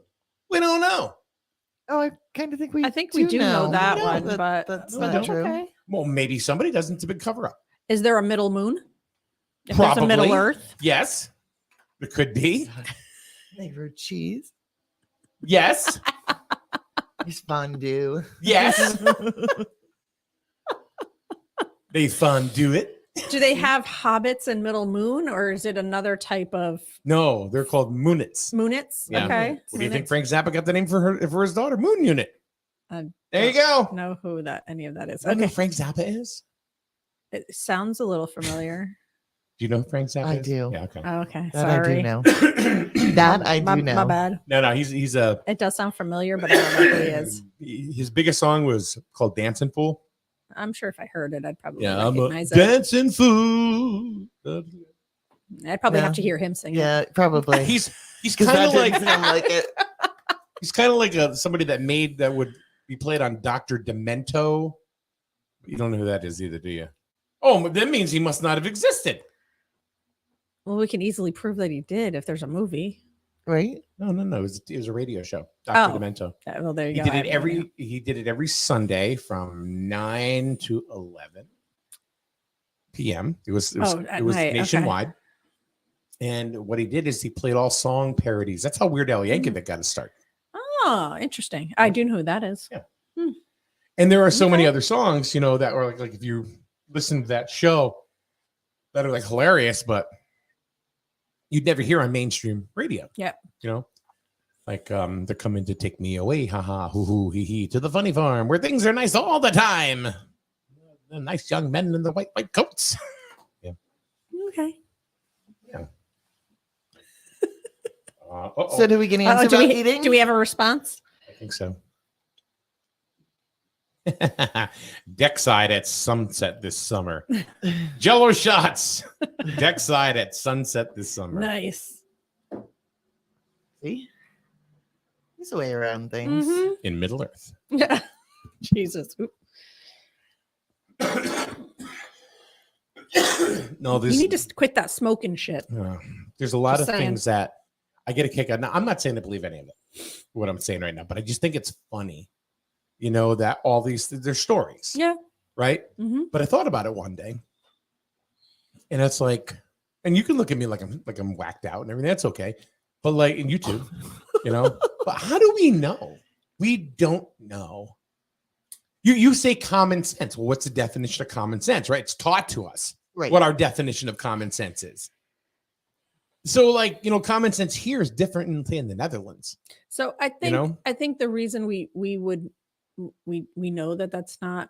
K: We don't know.
M: Oh, I kind of think we.
L: I think we do know that
K: No,
L: one,
M: that-
L: but
M: that's
K: but
M: not true.
L: okay.
K: Well, maybe somebody doesn't. It's a big cover up.
L: Is there a middle moon? If
K: Probably.
L: there's a middle Earth?
K: Yes. It could be.
M: They wrote cheese.
K: Yes.
M: There's fondue.
K: Yes. They fondue it.
L: Do they have hobbits and middle moon, or is it another type of
K: No, they're called moonits.
L: moonits?
K: Yeah.
L: Okay.
K: What do you think Frank Zappa got the name for his daughter? Moon Unit. There you go.
L: Know who any of that is.
K: You know
L: Okay.
K: who Frank Zappa is?
L: It sounds a little familiar.
K: Do you know who Frank Zappa
M: I
K: is?
M: do.
K: Yeah, okay.
L: Oh, okay.
M: That
L: Sorry.
M: I do know. That I do know.
L: My bad.
K: No, he's a
L: It does sound familiar, but I don't know who he is.
K: his biggest song was called Dancing Fool.
L: I'm sure if I heard it, I'd probably
K: I'm a
L: recognize it.
K: dancing fool.
L: I'd probably have to hear him sing it.
M: Yeah, probably.
K: He's
M: 'Cause
K: kind
M: that
K: of
M: didn't
K: like
M: sound like it.
K: he's kind of like somebody that would be played on Dr. Demento. You don't know who that is either, do you? Oh, that means he must not have existed.
L: Well, we can easily prove that he did if there's a movie.
M: Right?
K: No. It was a radio show. Dr.
L: Oh.
K: Demento.
L: Well, there you
K: He
L: go.
K: did
L: I
K: it
L: have no idea.
K: he did it every Sunday from 9 to 11 p.m. It was
L: at night, okay.
K: nationwide. And what he did is he played all song parodies. That's how Weird Al Yankovic got his start.
L: Oh, interesting. I do know who that is.
K: Yeah. And there are so many other songs, that were like if you listen to that show, that are like hilarious, but you'd never hear on mainstream radio.
L: Yeah.
K: Like they're coming to take me away, haha, hoo hoo, hee hee, to the funny farm where things are nice all the time. The nice young men in the white coats. Yeah.
L: Okay.
K: Yeah.
M: So do we get an answer about eating?
L: Do we have a response?
K: I think so. Deck side at sunset this summer. Jello shots. Deck side at sunset this summer.
L: Nice.
M: See? There's a way around things.
L: Mhm.
K: In Middle Earth.
L: Yeah. Jesus. Oop.
K: No,
L: You need to quit that smoking shit.
K: there's a lot
L: Just
K: of
L: saying.
K: things that I get a kick out. Now, I'm not saying to believe any of it, what I'm saying right now, but I just think it's funny, that all they're stories,
L: Yeah.
K: right?
L: Mhm.
K: But I thought about it one day, and it's like, and you can look at me like I'm whacked out and everything. That's okay, but like in YouTube, But how do we know? We don't know. You say common sense. Well, what's the definition of common sense, right? It's taught to us what our definition of common sense is. So, common sense here is different in the Netherlands.
L: So I think the reason we know that that's not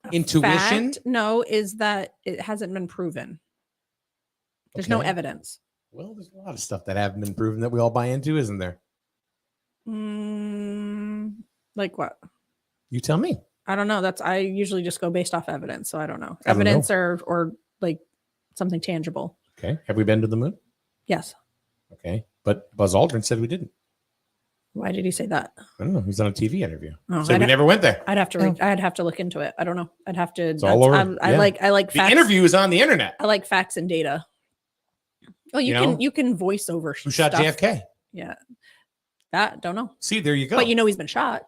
L: a
K: Intuition?
L: fact, no, is that it hasn't been proven. There's no
K: Okay.
L: evidence.
K: Well, there's a lot of stuff that haven't been proven that we all buy into, isn't there?
L: Like what?
K: You tell me.
L: I don't know. I usually just go based off evidence, so I don't know.
K: I don't know.
L: Evidence or like something tangible.
K: Okay. Have we been to the moon?
L: Yes.
K: Okay. But Buzz Aldrin said we didn't.
L: Why did he say that?
K: I don't know. He was on a TV interview.
L: Oh,
K: So we never went there.
L: I'd have to I'd have to look into it. I don't know. I'd have to.
K: It's all over.
L: I like
K: The
L: facts.
K: interview is on the internet.
L: I like facts and data. Well, you can voice over.
K: Who shot
L: stuff.
K: JFK?
L: Yeah. That don't know.
K: See, there you go.
L: But he's been shot.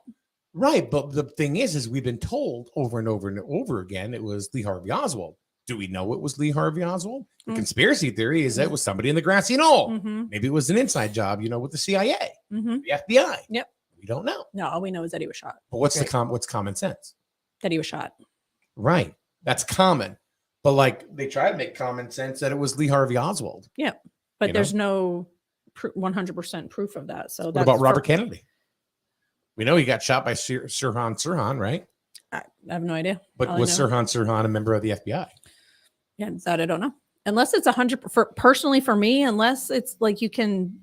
K: Right. But the thing is we've been told over and over and over again it was Lee Harvey Oswald. Do we know it was Lee Harvey Oswald? The conspiracy theory is that it was somebody in the grassy knoll.
L: Mm-hmm.
K: Maybe it was an inside job, with the CIA,
L: Mm-hmm.
K: the FBI.
L: Yep.
K: We don't know.
L: No, all we know is that he was shot.
K: But what's what's common sense?
L: That he was shot.
K: Right. That's common. But they try to make common sense that it was Lee Harvey Oswald.
L: Yeah. But there's no 100% proof of that. So
K: What about Robert Kennedy? We know he got shot by Sirhan Sirhan, right?
L: I have no idea.
K: But
L: All I
K: was
L: know-
K: Sirhan Sirhan a member of the FBI?
L: Yeah, that I don't know. Unless it's 100 personally for me, unless it's like you can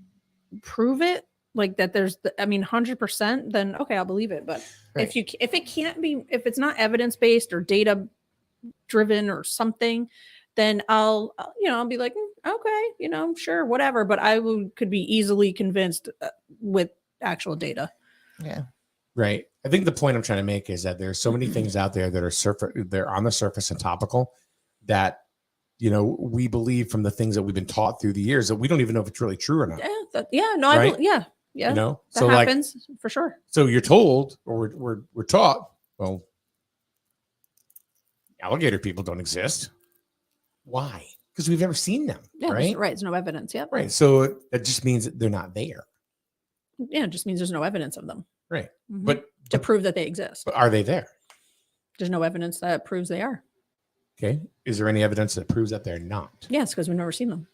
L: prove it, like that there's 100%, then okay, I'll believe it. But if it can't be, if it's not evidence based or data driven or something, then I'll be like, okay, sure, whatever. But I could be easily convinced with actual data.
M: Yeah.
K: Right. I think the point I'm trying to make is that there's so many things out there that are they're on the surface and topical that we believe from the things that we've been taught through the years that we don't even know if it's really true or not.
L: Yeah, yeah. That
K: so
L: happens for sure.
K: So you're told, or we're taught. Well, Alligator people don't exist. Why? Because we've never seen them.
L: Yeah,
K: right.
L: There's no evidence. Yep.
K: Right. So that just means that they're not there.
L: Yeah, it just means there's no evidence of them.
K: Right.
L: Mhm.
K: But
L: to prove that they exist.
K: But are they there?
L: There's no evidence that proves they are.
K: Okay. Is there any evidence that proves that they're not?
L: Yes, because we've never seen them.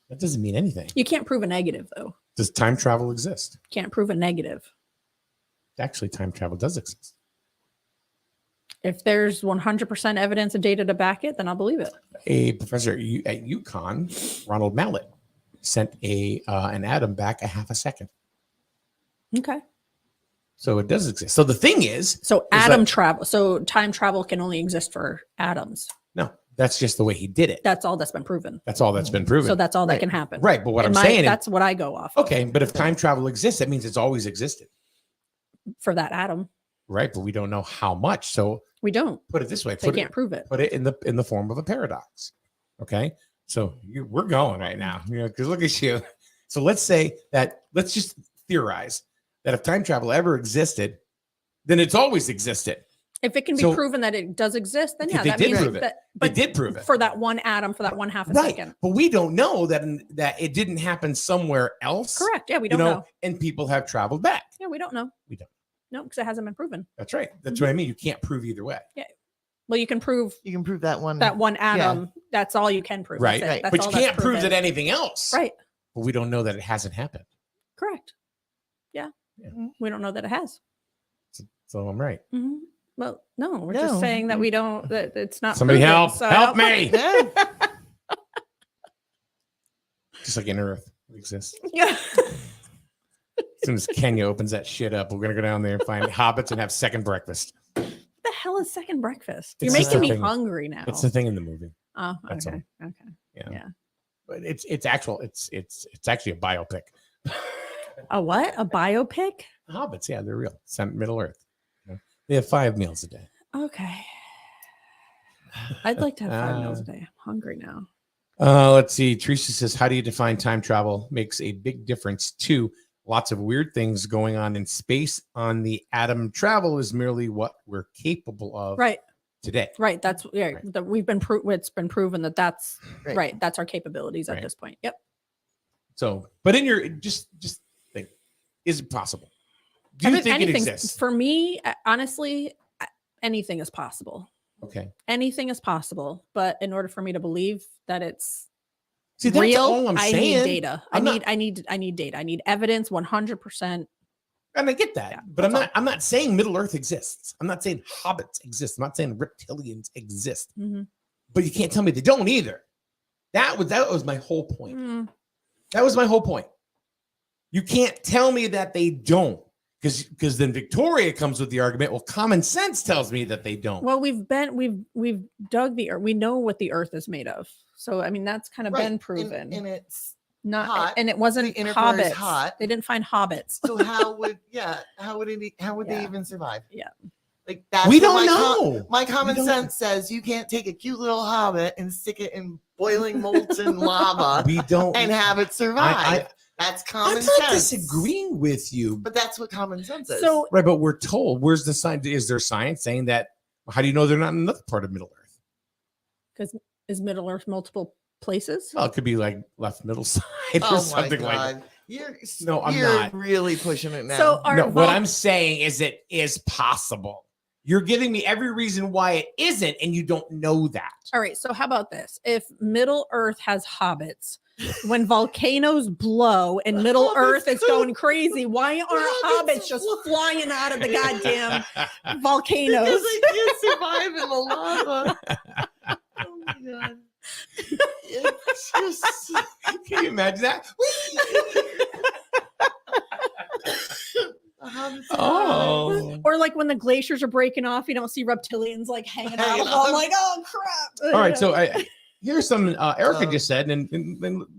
K: That doesn't mean anything.
L: You can't prove a negative, though.
K: Does time travel exist?
L: Can't prove a negative.
K: Actually, time travel does exist.
L: If there's 100% evidence and data to back it, then I'll believe it.
K: A professor at UConn, Ronald Mallet, sent an atom back a half a second.
L: Okay.
K: So it does exist. So the thing is,
L: so travel. So time travel can only exist for atoms.
K: No, that's just the way he did it.
L: That's all that's been proven.
K: That's all that's been proven.
L: So that's all that can happen.
K: Right. But what I'm saying
L: that's what I go off.
K: Okay, but if time travel exists, that means it's always existed.
L: For that atom.
K: Right, but we don't know how much. So
L: we don't.
K: Put it this way.
L: They can't prove it.
K: Put it in the form of a paradox. Okay. So we're going right now. Because look at you. So let's just theorize that if time travel ever existed, then it's always existed.
L: If it can be proven that it does exist, then yeah,
K: they
L: that
K: did
L: means
K: prove it.
L: that.
K: They did prove it
L: for that one atom, for that one half a second.
K: But we don't know that it didn't happen somewhere else.
L: Correct. Yeah, we don't know.
K: And people have traveled back.
L: Yeah, we don't know.
K: We don't.
L: No, because it hasn't been proven.
K: That's right. That's what I mean. You can't prove either way.
L: Yeah. Well, you can prove
M: that one
L: atom.
M: Yeah.
L: That's all you can prove.
K: Right.
L: That's
K: But you can't prove
L: proven.
K: that anything else.
L: Right.
K: But we don't know that it hasn't happened.
L: Correct. Yeah. We don't know that it has.
K: So I'm right.
L: Mm-hmm. Well, no, we're just saying that we don't. That it's not.
K: Somebody
L: proven,
K: help!
L: so
K: Help me!
M: Yeah.
K: Just like Inner Earth exists.
L: Yeah.
K: As soon as Kenya opens that shit up, we're gonna go down there and find hobbits and have second breakfast.
L: What the hell is second breakfast?
K: It's
L: You're
K: just
L: making me
K: the thing.
L: hungry now.
K: It's the thing in the movie.
L: Oh,
K: That's
L: okay.
K: all.
L: Okay.
K: Yeah. But it's actually a biopic.
L: A what? A biopic?
K: Hobbits, yeah, they're real. It's on Middle Earth. They have 5 meals a day.
L: Okay. I'd like to have 5 meals a day. I'm hungry now.
K: Let's see. Teresa says, how do you define time travel? Makes a big difference too. Lots of weird things going on in space on the atom. Travel is merely what we're capable of today.
L: Right. That's that we've been it's been proven that's right. That's our capabilities at this point. Yep.
K: So, but in your just think, is it possible? Do you think it exists?
L: For me, honestly, anything is possible.
K: Okay.
L: Anything is possible, but in order for me to believe that it's
K: that's
L: real,
K: all I'm
L: I
K: saying.
L: need data. I need data. I need evidence 100%.
K: And I get that, but I'm not saying Middle Earth exists. I'm not saying hobbits exist. I'm not saying reptilians exist.
L: Mm-hmm.
K: But you can't tell me they don't either. That was my whole point.
L: Mm.
K: That was my whole point. You can't tell me that they don't. Because then Victoria comes with the argument, well, common sense tells me that they don't.
L: Well, we've dug the earth. We know what the earth is made of. So I mean, that's kind of been proven.
M: And it's
L: not
M: hot.
L: And it wasn't
M: the inner core is
L: hobbits.
M: hot.
L: They didn't find hobbits.
M: So how would they even survive?
L: Yeah.
M: Like that's
K: we
M: what
K: don't know.
M: My common sense says you can't take a cute little hobbit and stick it in boiling molten lava
K: We don't
M: and have it survive. That's common
K: I'm
M: sense.
K: not disagreeing with you.
M: But that's what common sense is.
L: So
K: Right, but we're told, where's the science? Is there science saying that? How do you know they're not in another part of Middle Earth?
L: because is Middle Earth multiple places?
K: Well, it could be like left middle side or something like that.
M: I'm
K: You're not
M: really pushing it now.
L: So
K: what I'm saying is it is possible. You're giving me every reason why it isn't, and you don't know that.
L: All right. So how about this? If Middle Earth has hobbits, when volcanoes blow and Middle Earth is going crazy, why aren't hobbits just flying out of the goddamn volcanoes?
M: Because they can't survive in the lava. Oh my god. It's just
K: Can you imagine that?
M: Oh.
L: Or like when the glaciers are breaking off, you don't see reptilians like hanging out. I'm like, oh crap.
K: All right, so here's some Erica just said, and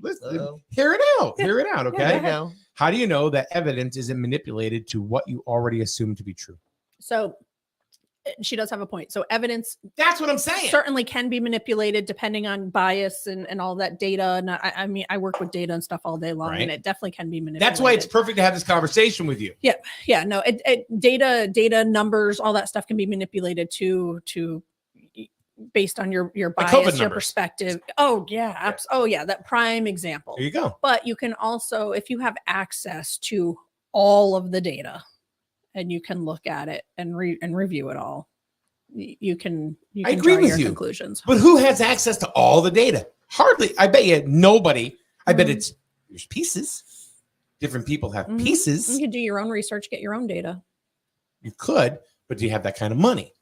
K: listen, hear it out. Hear it out, okay?
M: Yeah,
K: how do you know that evidence isn't manipulated to what you already assume to be true?
L: So she does have a point. So evidence,
K: that's what I'm saying,
L: certainly can be manipulated depending on bias and all that data. And I mean, I work with data and stuff all day long, and it definitely can be manipulated.
K: That's why it's perfect to have this conversation with you.
L: Yeah. No, data, numbers, all that stuff can be manipulated to based on your
K: COVID
L: bias, your
K: numbers.
L: perspective. Oh yeah, oh yeah, that prime example.
K: There you go.
L: But you can also, if you have access to all of the data, and you can look at it and review it all, you can
K: I agree
L: draw
K: with
L: your
K: you.
L: conclusions.
K: But who has access to all the data? Hardly. I bet you nobody. I bet there's pieces. Different people have pieces.
L: You can do your own research, get your own data.
K: You could, but do you have that kind of money?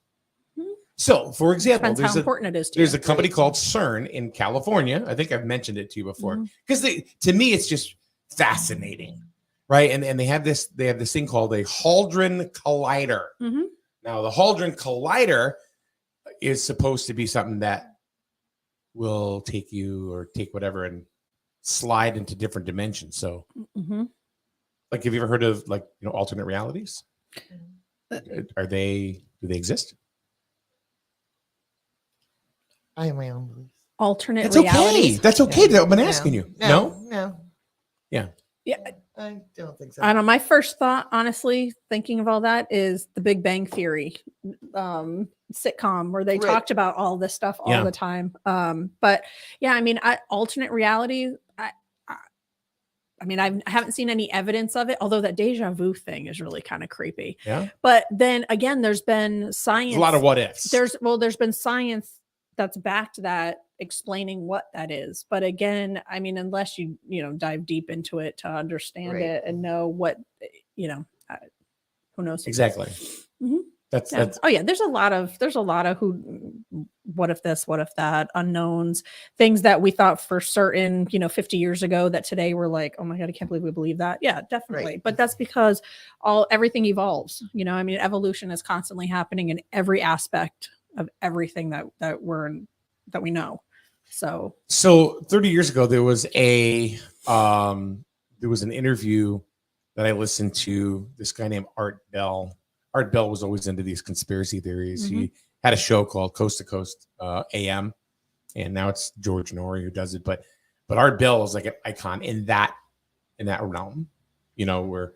K: So, for example,
L: Depends how important it is to
K: there's
L: you.
K: a company called CERN in California. I think I've mentioned it to you before, because to me it's just fascinating, right? And they have this thing called a Hadron Collider. Now, the Hadron Collider is supposed to be something that will take whatever and slide into different dimensions. So, like, have you ever heard of alternate realities? Do they exist?
M: I have my own beliefs.
L: Alternate
K: That's
L: realities.
K: okay. That's okay. I've been asking you.
M: No.
K: Yeah.
L: Yeah.
M: I don't think so.
L: I don't know. My first thought, honestly, thinking of all that, is the Big Bang Theory sitcom where they talked about all this stuff all the time. But yeah, I mean, alternate reality. I mean, I haven't seen any evidence of it, although that deja vu thing is really kind of creepy.
K: Yeah.
L: But then again, there's been science.
K: There's a lot of what ifs.
L: There's been science that's backed that, explaining what that is. But again, I mean, unless you dive deep into it to understand it and know what, who knows
K: Exactly. That's
L: oh yeah, there's a lot of what if this, what if that, unknowns, things that we thought for certain 50 years ago that today we're like, oh my god, I can't believe we believe that. Yeah, definitely. But that's because everything evolves. I mean, evolution is constantly happening in every aspect of everything that we know. So
K: 30 years ago there was an interview that I listened to, this guy named Art Bell. Art Bell was always into these conspiracy theories. He had a show called Coast to Coast AM, and now it's George Norrie who does it. But Art Bell is like an icon in that realm, where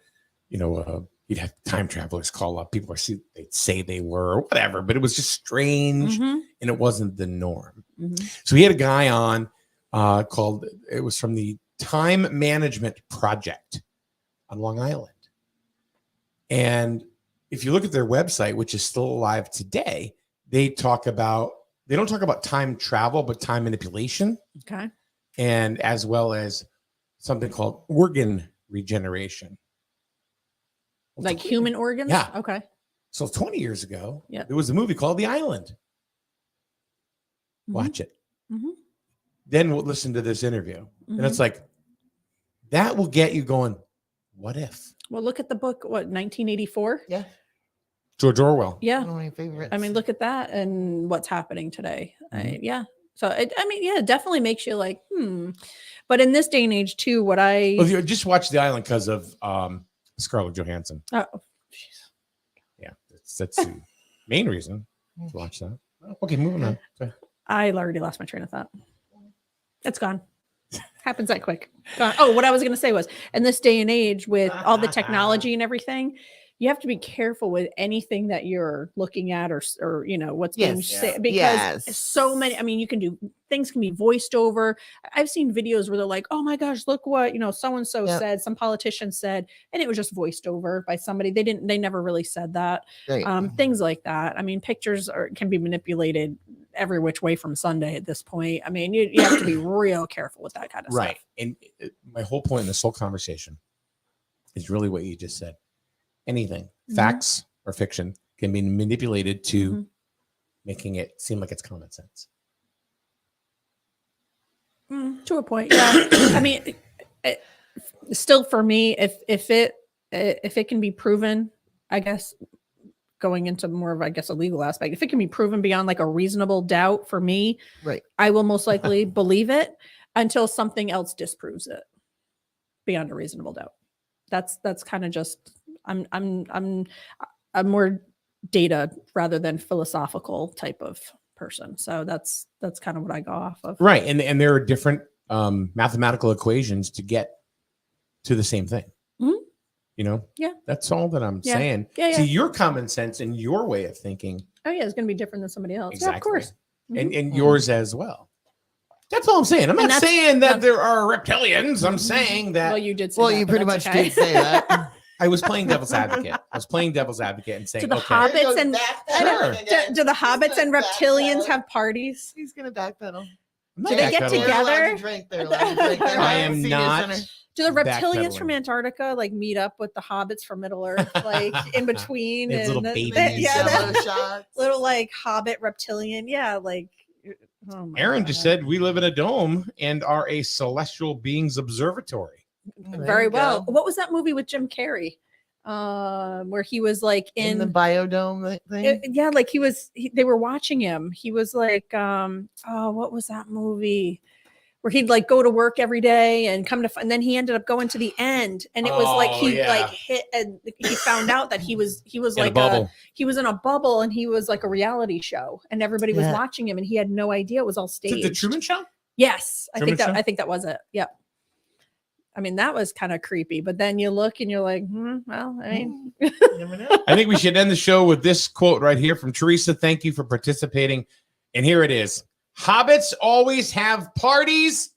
K: he'd have time travelers call up. People they'd say they were or whatever, but it was just strange and it wasn't the norm. So he had a guy on it was from the Time Management Project on Long Island. And if you look at their website, which is still alive today, they don't talk about time travel, but time manipulation.
L: Okay.
K: And as well as something called organ regeneration.
L: Like human organs?
K: Yeah.
L: Okay.
K: So 20 years ago, there was a movie called The Island. Watch it. Then we'll listen to this interview. And it's like, that will get you going, what if?
L: Well, look at the book, 1984?
M: Yeah.
K: George Orwell.
L: Yeah.
M: One of my favorites.
L: I mean, look at that and what's happening today. Yeah. So, it definitely makes you like, But in this day and age, too,
K: Well, if you just watch The Island because of Scarlett Johansson.
L: Oh, jeez.
K: Yeah. That's the main reason to watch that. Okay, moving on. Okay.
L: I already lost my train of thought. It's gone. Happens that quick. Gone. Oh, what I was going to say was, in this day and age with all the technology and everything, you have to be careful with anything that you're looking at or what's being said, because so many, I mean, things can be voiced over. I've seen videos where they're like, oh my gosh, look what, so-and-so said, some politician said, and it was just voiced over by somebody. They never really said that.
M: Right.
L: Things like that. I mean, pictures can be manipulated every which way from Sunday at this point. I mean, you have to be real careful with that kind of stuff.
K: Right. And my whole point in this whole conversation is really what you just said. Anything, facts or fiction, can be manipulated to making it seem like it's common sense.
L: To a point, yeah. I mean, still for me, if it can be proven, I guess, going into more of, I guess, a legal aspect, if it can be proven beyond like a reasonable doubt for me,
M: right,
L: I will most likely believe it until something else disproves it beyond a reasonable doubt. That's kind of just. I'm more data rather than philosophical type of person. So that's kind of what I go off of.
K: Right. And there are different mathematical equations to get to the same thing.
L: Yeah.
K: That's all that I'm saying.
L: Yeah.
K: See, your common sense and your way of thinking.
L: Oh yeah, it's going to be different than somebody else.
K: Exactly.
L: Yeah, of course.
K: and yours as well. That's all I'm saying. I'm
L: And
K: not
L: that's-
K: saying that there are reptilians. I'm saying that.
L: Well, you did say
M: Well,
L: that,
M: you
L: but
M: pretty
L: that's
M: much
L: okay.
M: did say that.
K: I was playing devil's advocate. And saying,
L: Do the
K: okay,
L: hobbits and
K: Sure.
L: do the hobbits and reptilians have parties?
M: He's gonna backpedal.
K: I'm
L: Do they get
K: backpedaling.
L: together?
M: They're allowed to drink. They're
K: I
M: allowed
K: am
M: to senior
K: not.
M: center.
L: Do the reptilians
K: Backpedaling.
L: from Antarctica like meet up with the hobbits from Middle Earth, like in between?
K: It's little
L: and
K: babies.
M: Yellow
L: that
M: shots.
L: little like hobbit reptilian, yeah, like. Oh my
K: Aaron
L: God.
K: just said we live in a dome and are a celestial beings observatory.
L: Very
M: you
L: well.
M: go.
L: What was that movie with Jim Carrey? Where he was like
M: In the biodome thing.
L: yeah, like they were watching him. He was like, what was that movie? Where he'd like go to work every day and and then he ended up going to the end, and it was like he like hit and he found out that he was
K: In
L: like
K: a bubble.
L: he was in a bubble and he was like a reality show and everybody was
M: Yeah.
L: watching him and he had no idea it was all
K: Is
L: staged.
K: it the Truman Show?
L: Yes,
K: Truman Show?
L: I think that was it. Yep. I mean, that was kind of creepy, but then you look and you're like, well, I mean,
M: You never know.
K: I think we should end the show with this quote right here from Teresa. Thank you for participating. And here it is. Hobbits always have parties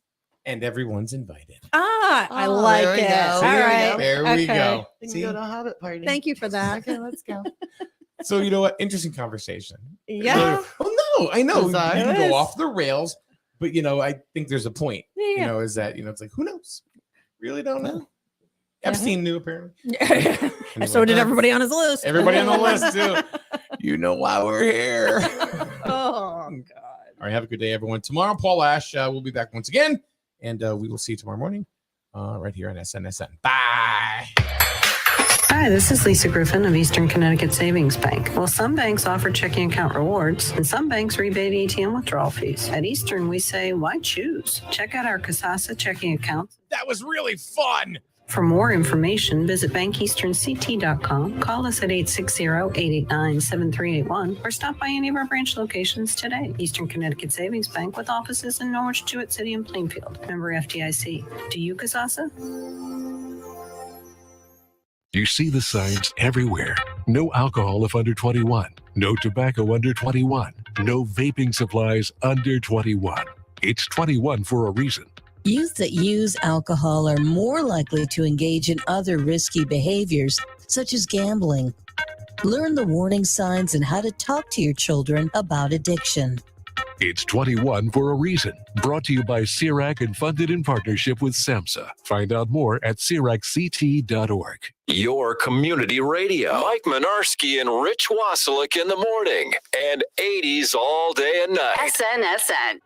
K: and everyone's invited.
L: I
M: Oh,
L: like
M: there we
L: it.
M: go.
L: All
M: There we
L: right.
M: go.
K: There we
L: Okay.
K: go.
M: We can
K: See?
M: go to a Hobbit party.
L: Thank you for that.
M: Okay, let's go.
K: So you know what? Interesting conversation.
L: Yeah.
K: Oh no, I know. You
M: Bizarre.
K: can
L: It
K: go
L: is.
K: off the rails, but I think there's a point.
L: Yeah.
K: Is that it's like who knows? Really don't know.
L: Yeah.
K: Epstein knew apparently.
L: And so did everybody on his list.
K: Everybody on the list too. You know why we're here.
L: Oh God.
K: All right, have a good day, everyone. Tomorrow, Paul Ash will be back once again, and we will see you tomorrow morning right here on SNSN. Bye.
C: Hi, this is Lisa Griffin of Eastern Connecticut Savings Bank. Well, some banks offer checking account rewards, and some banks rebate ATM withdrawal fees. At Eastern, we say, why choose? Check out our Kasasa checking accounts.
K: That was really fun.
C: For more information, visit bankeasternct.com, call us at 860-889-7381, or stop by any of our branch locations today. Eastern Connecticut Savings Bank with offices in Norwich, Jewett City, and Plainfield. Member FDIC. Do you, Kasasa?
B: You see the signs everywhere. No alcohol if under 21. No tobacco under 21. No vaping supplies under 21. It's 21 for a reason.
A: Youth that use alcohol are more likely to engage in other risky behaviors, such as gambling. Learn the warning signs and how to talk to your children about addiction.
B: It's 21 for a reason. Brought to you by CIRAC and funded in partnership with SAMHSA. Find out more at CIRACCT.org.
H: Your community radio. Mike Minarski and Rich Wasilick in the morning and 80s all day and night.
J: SNSN.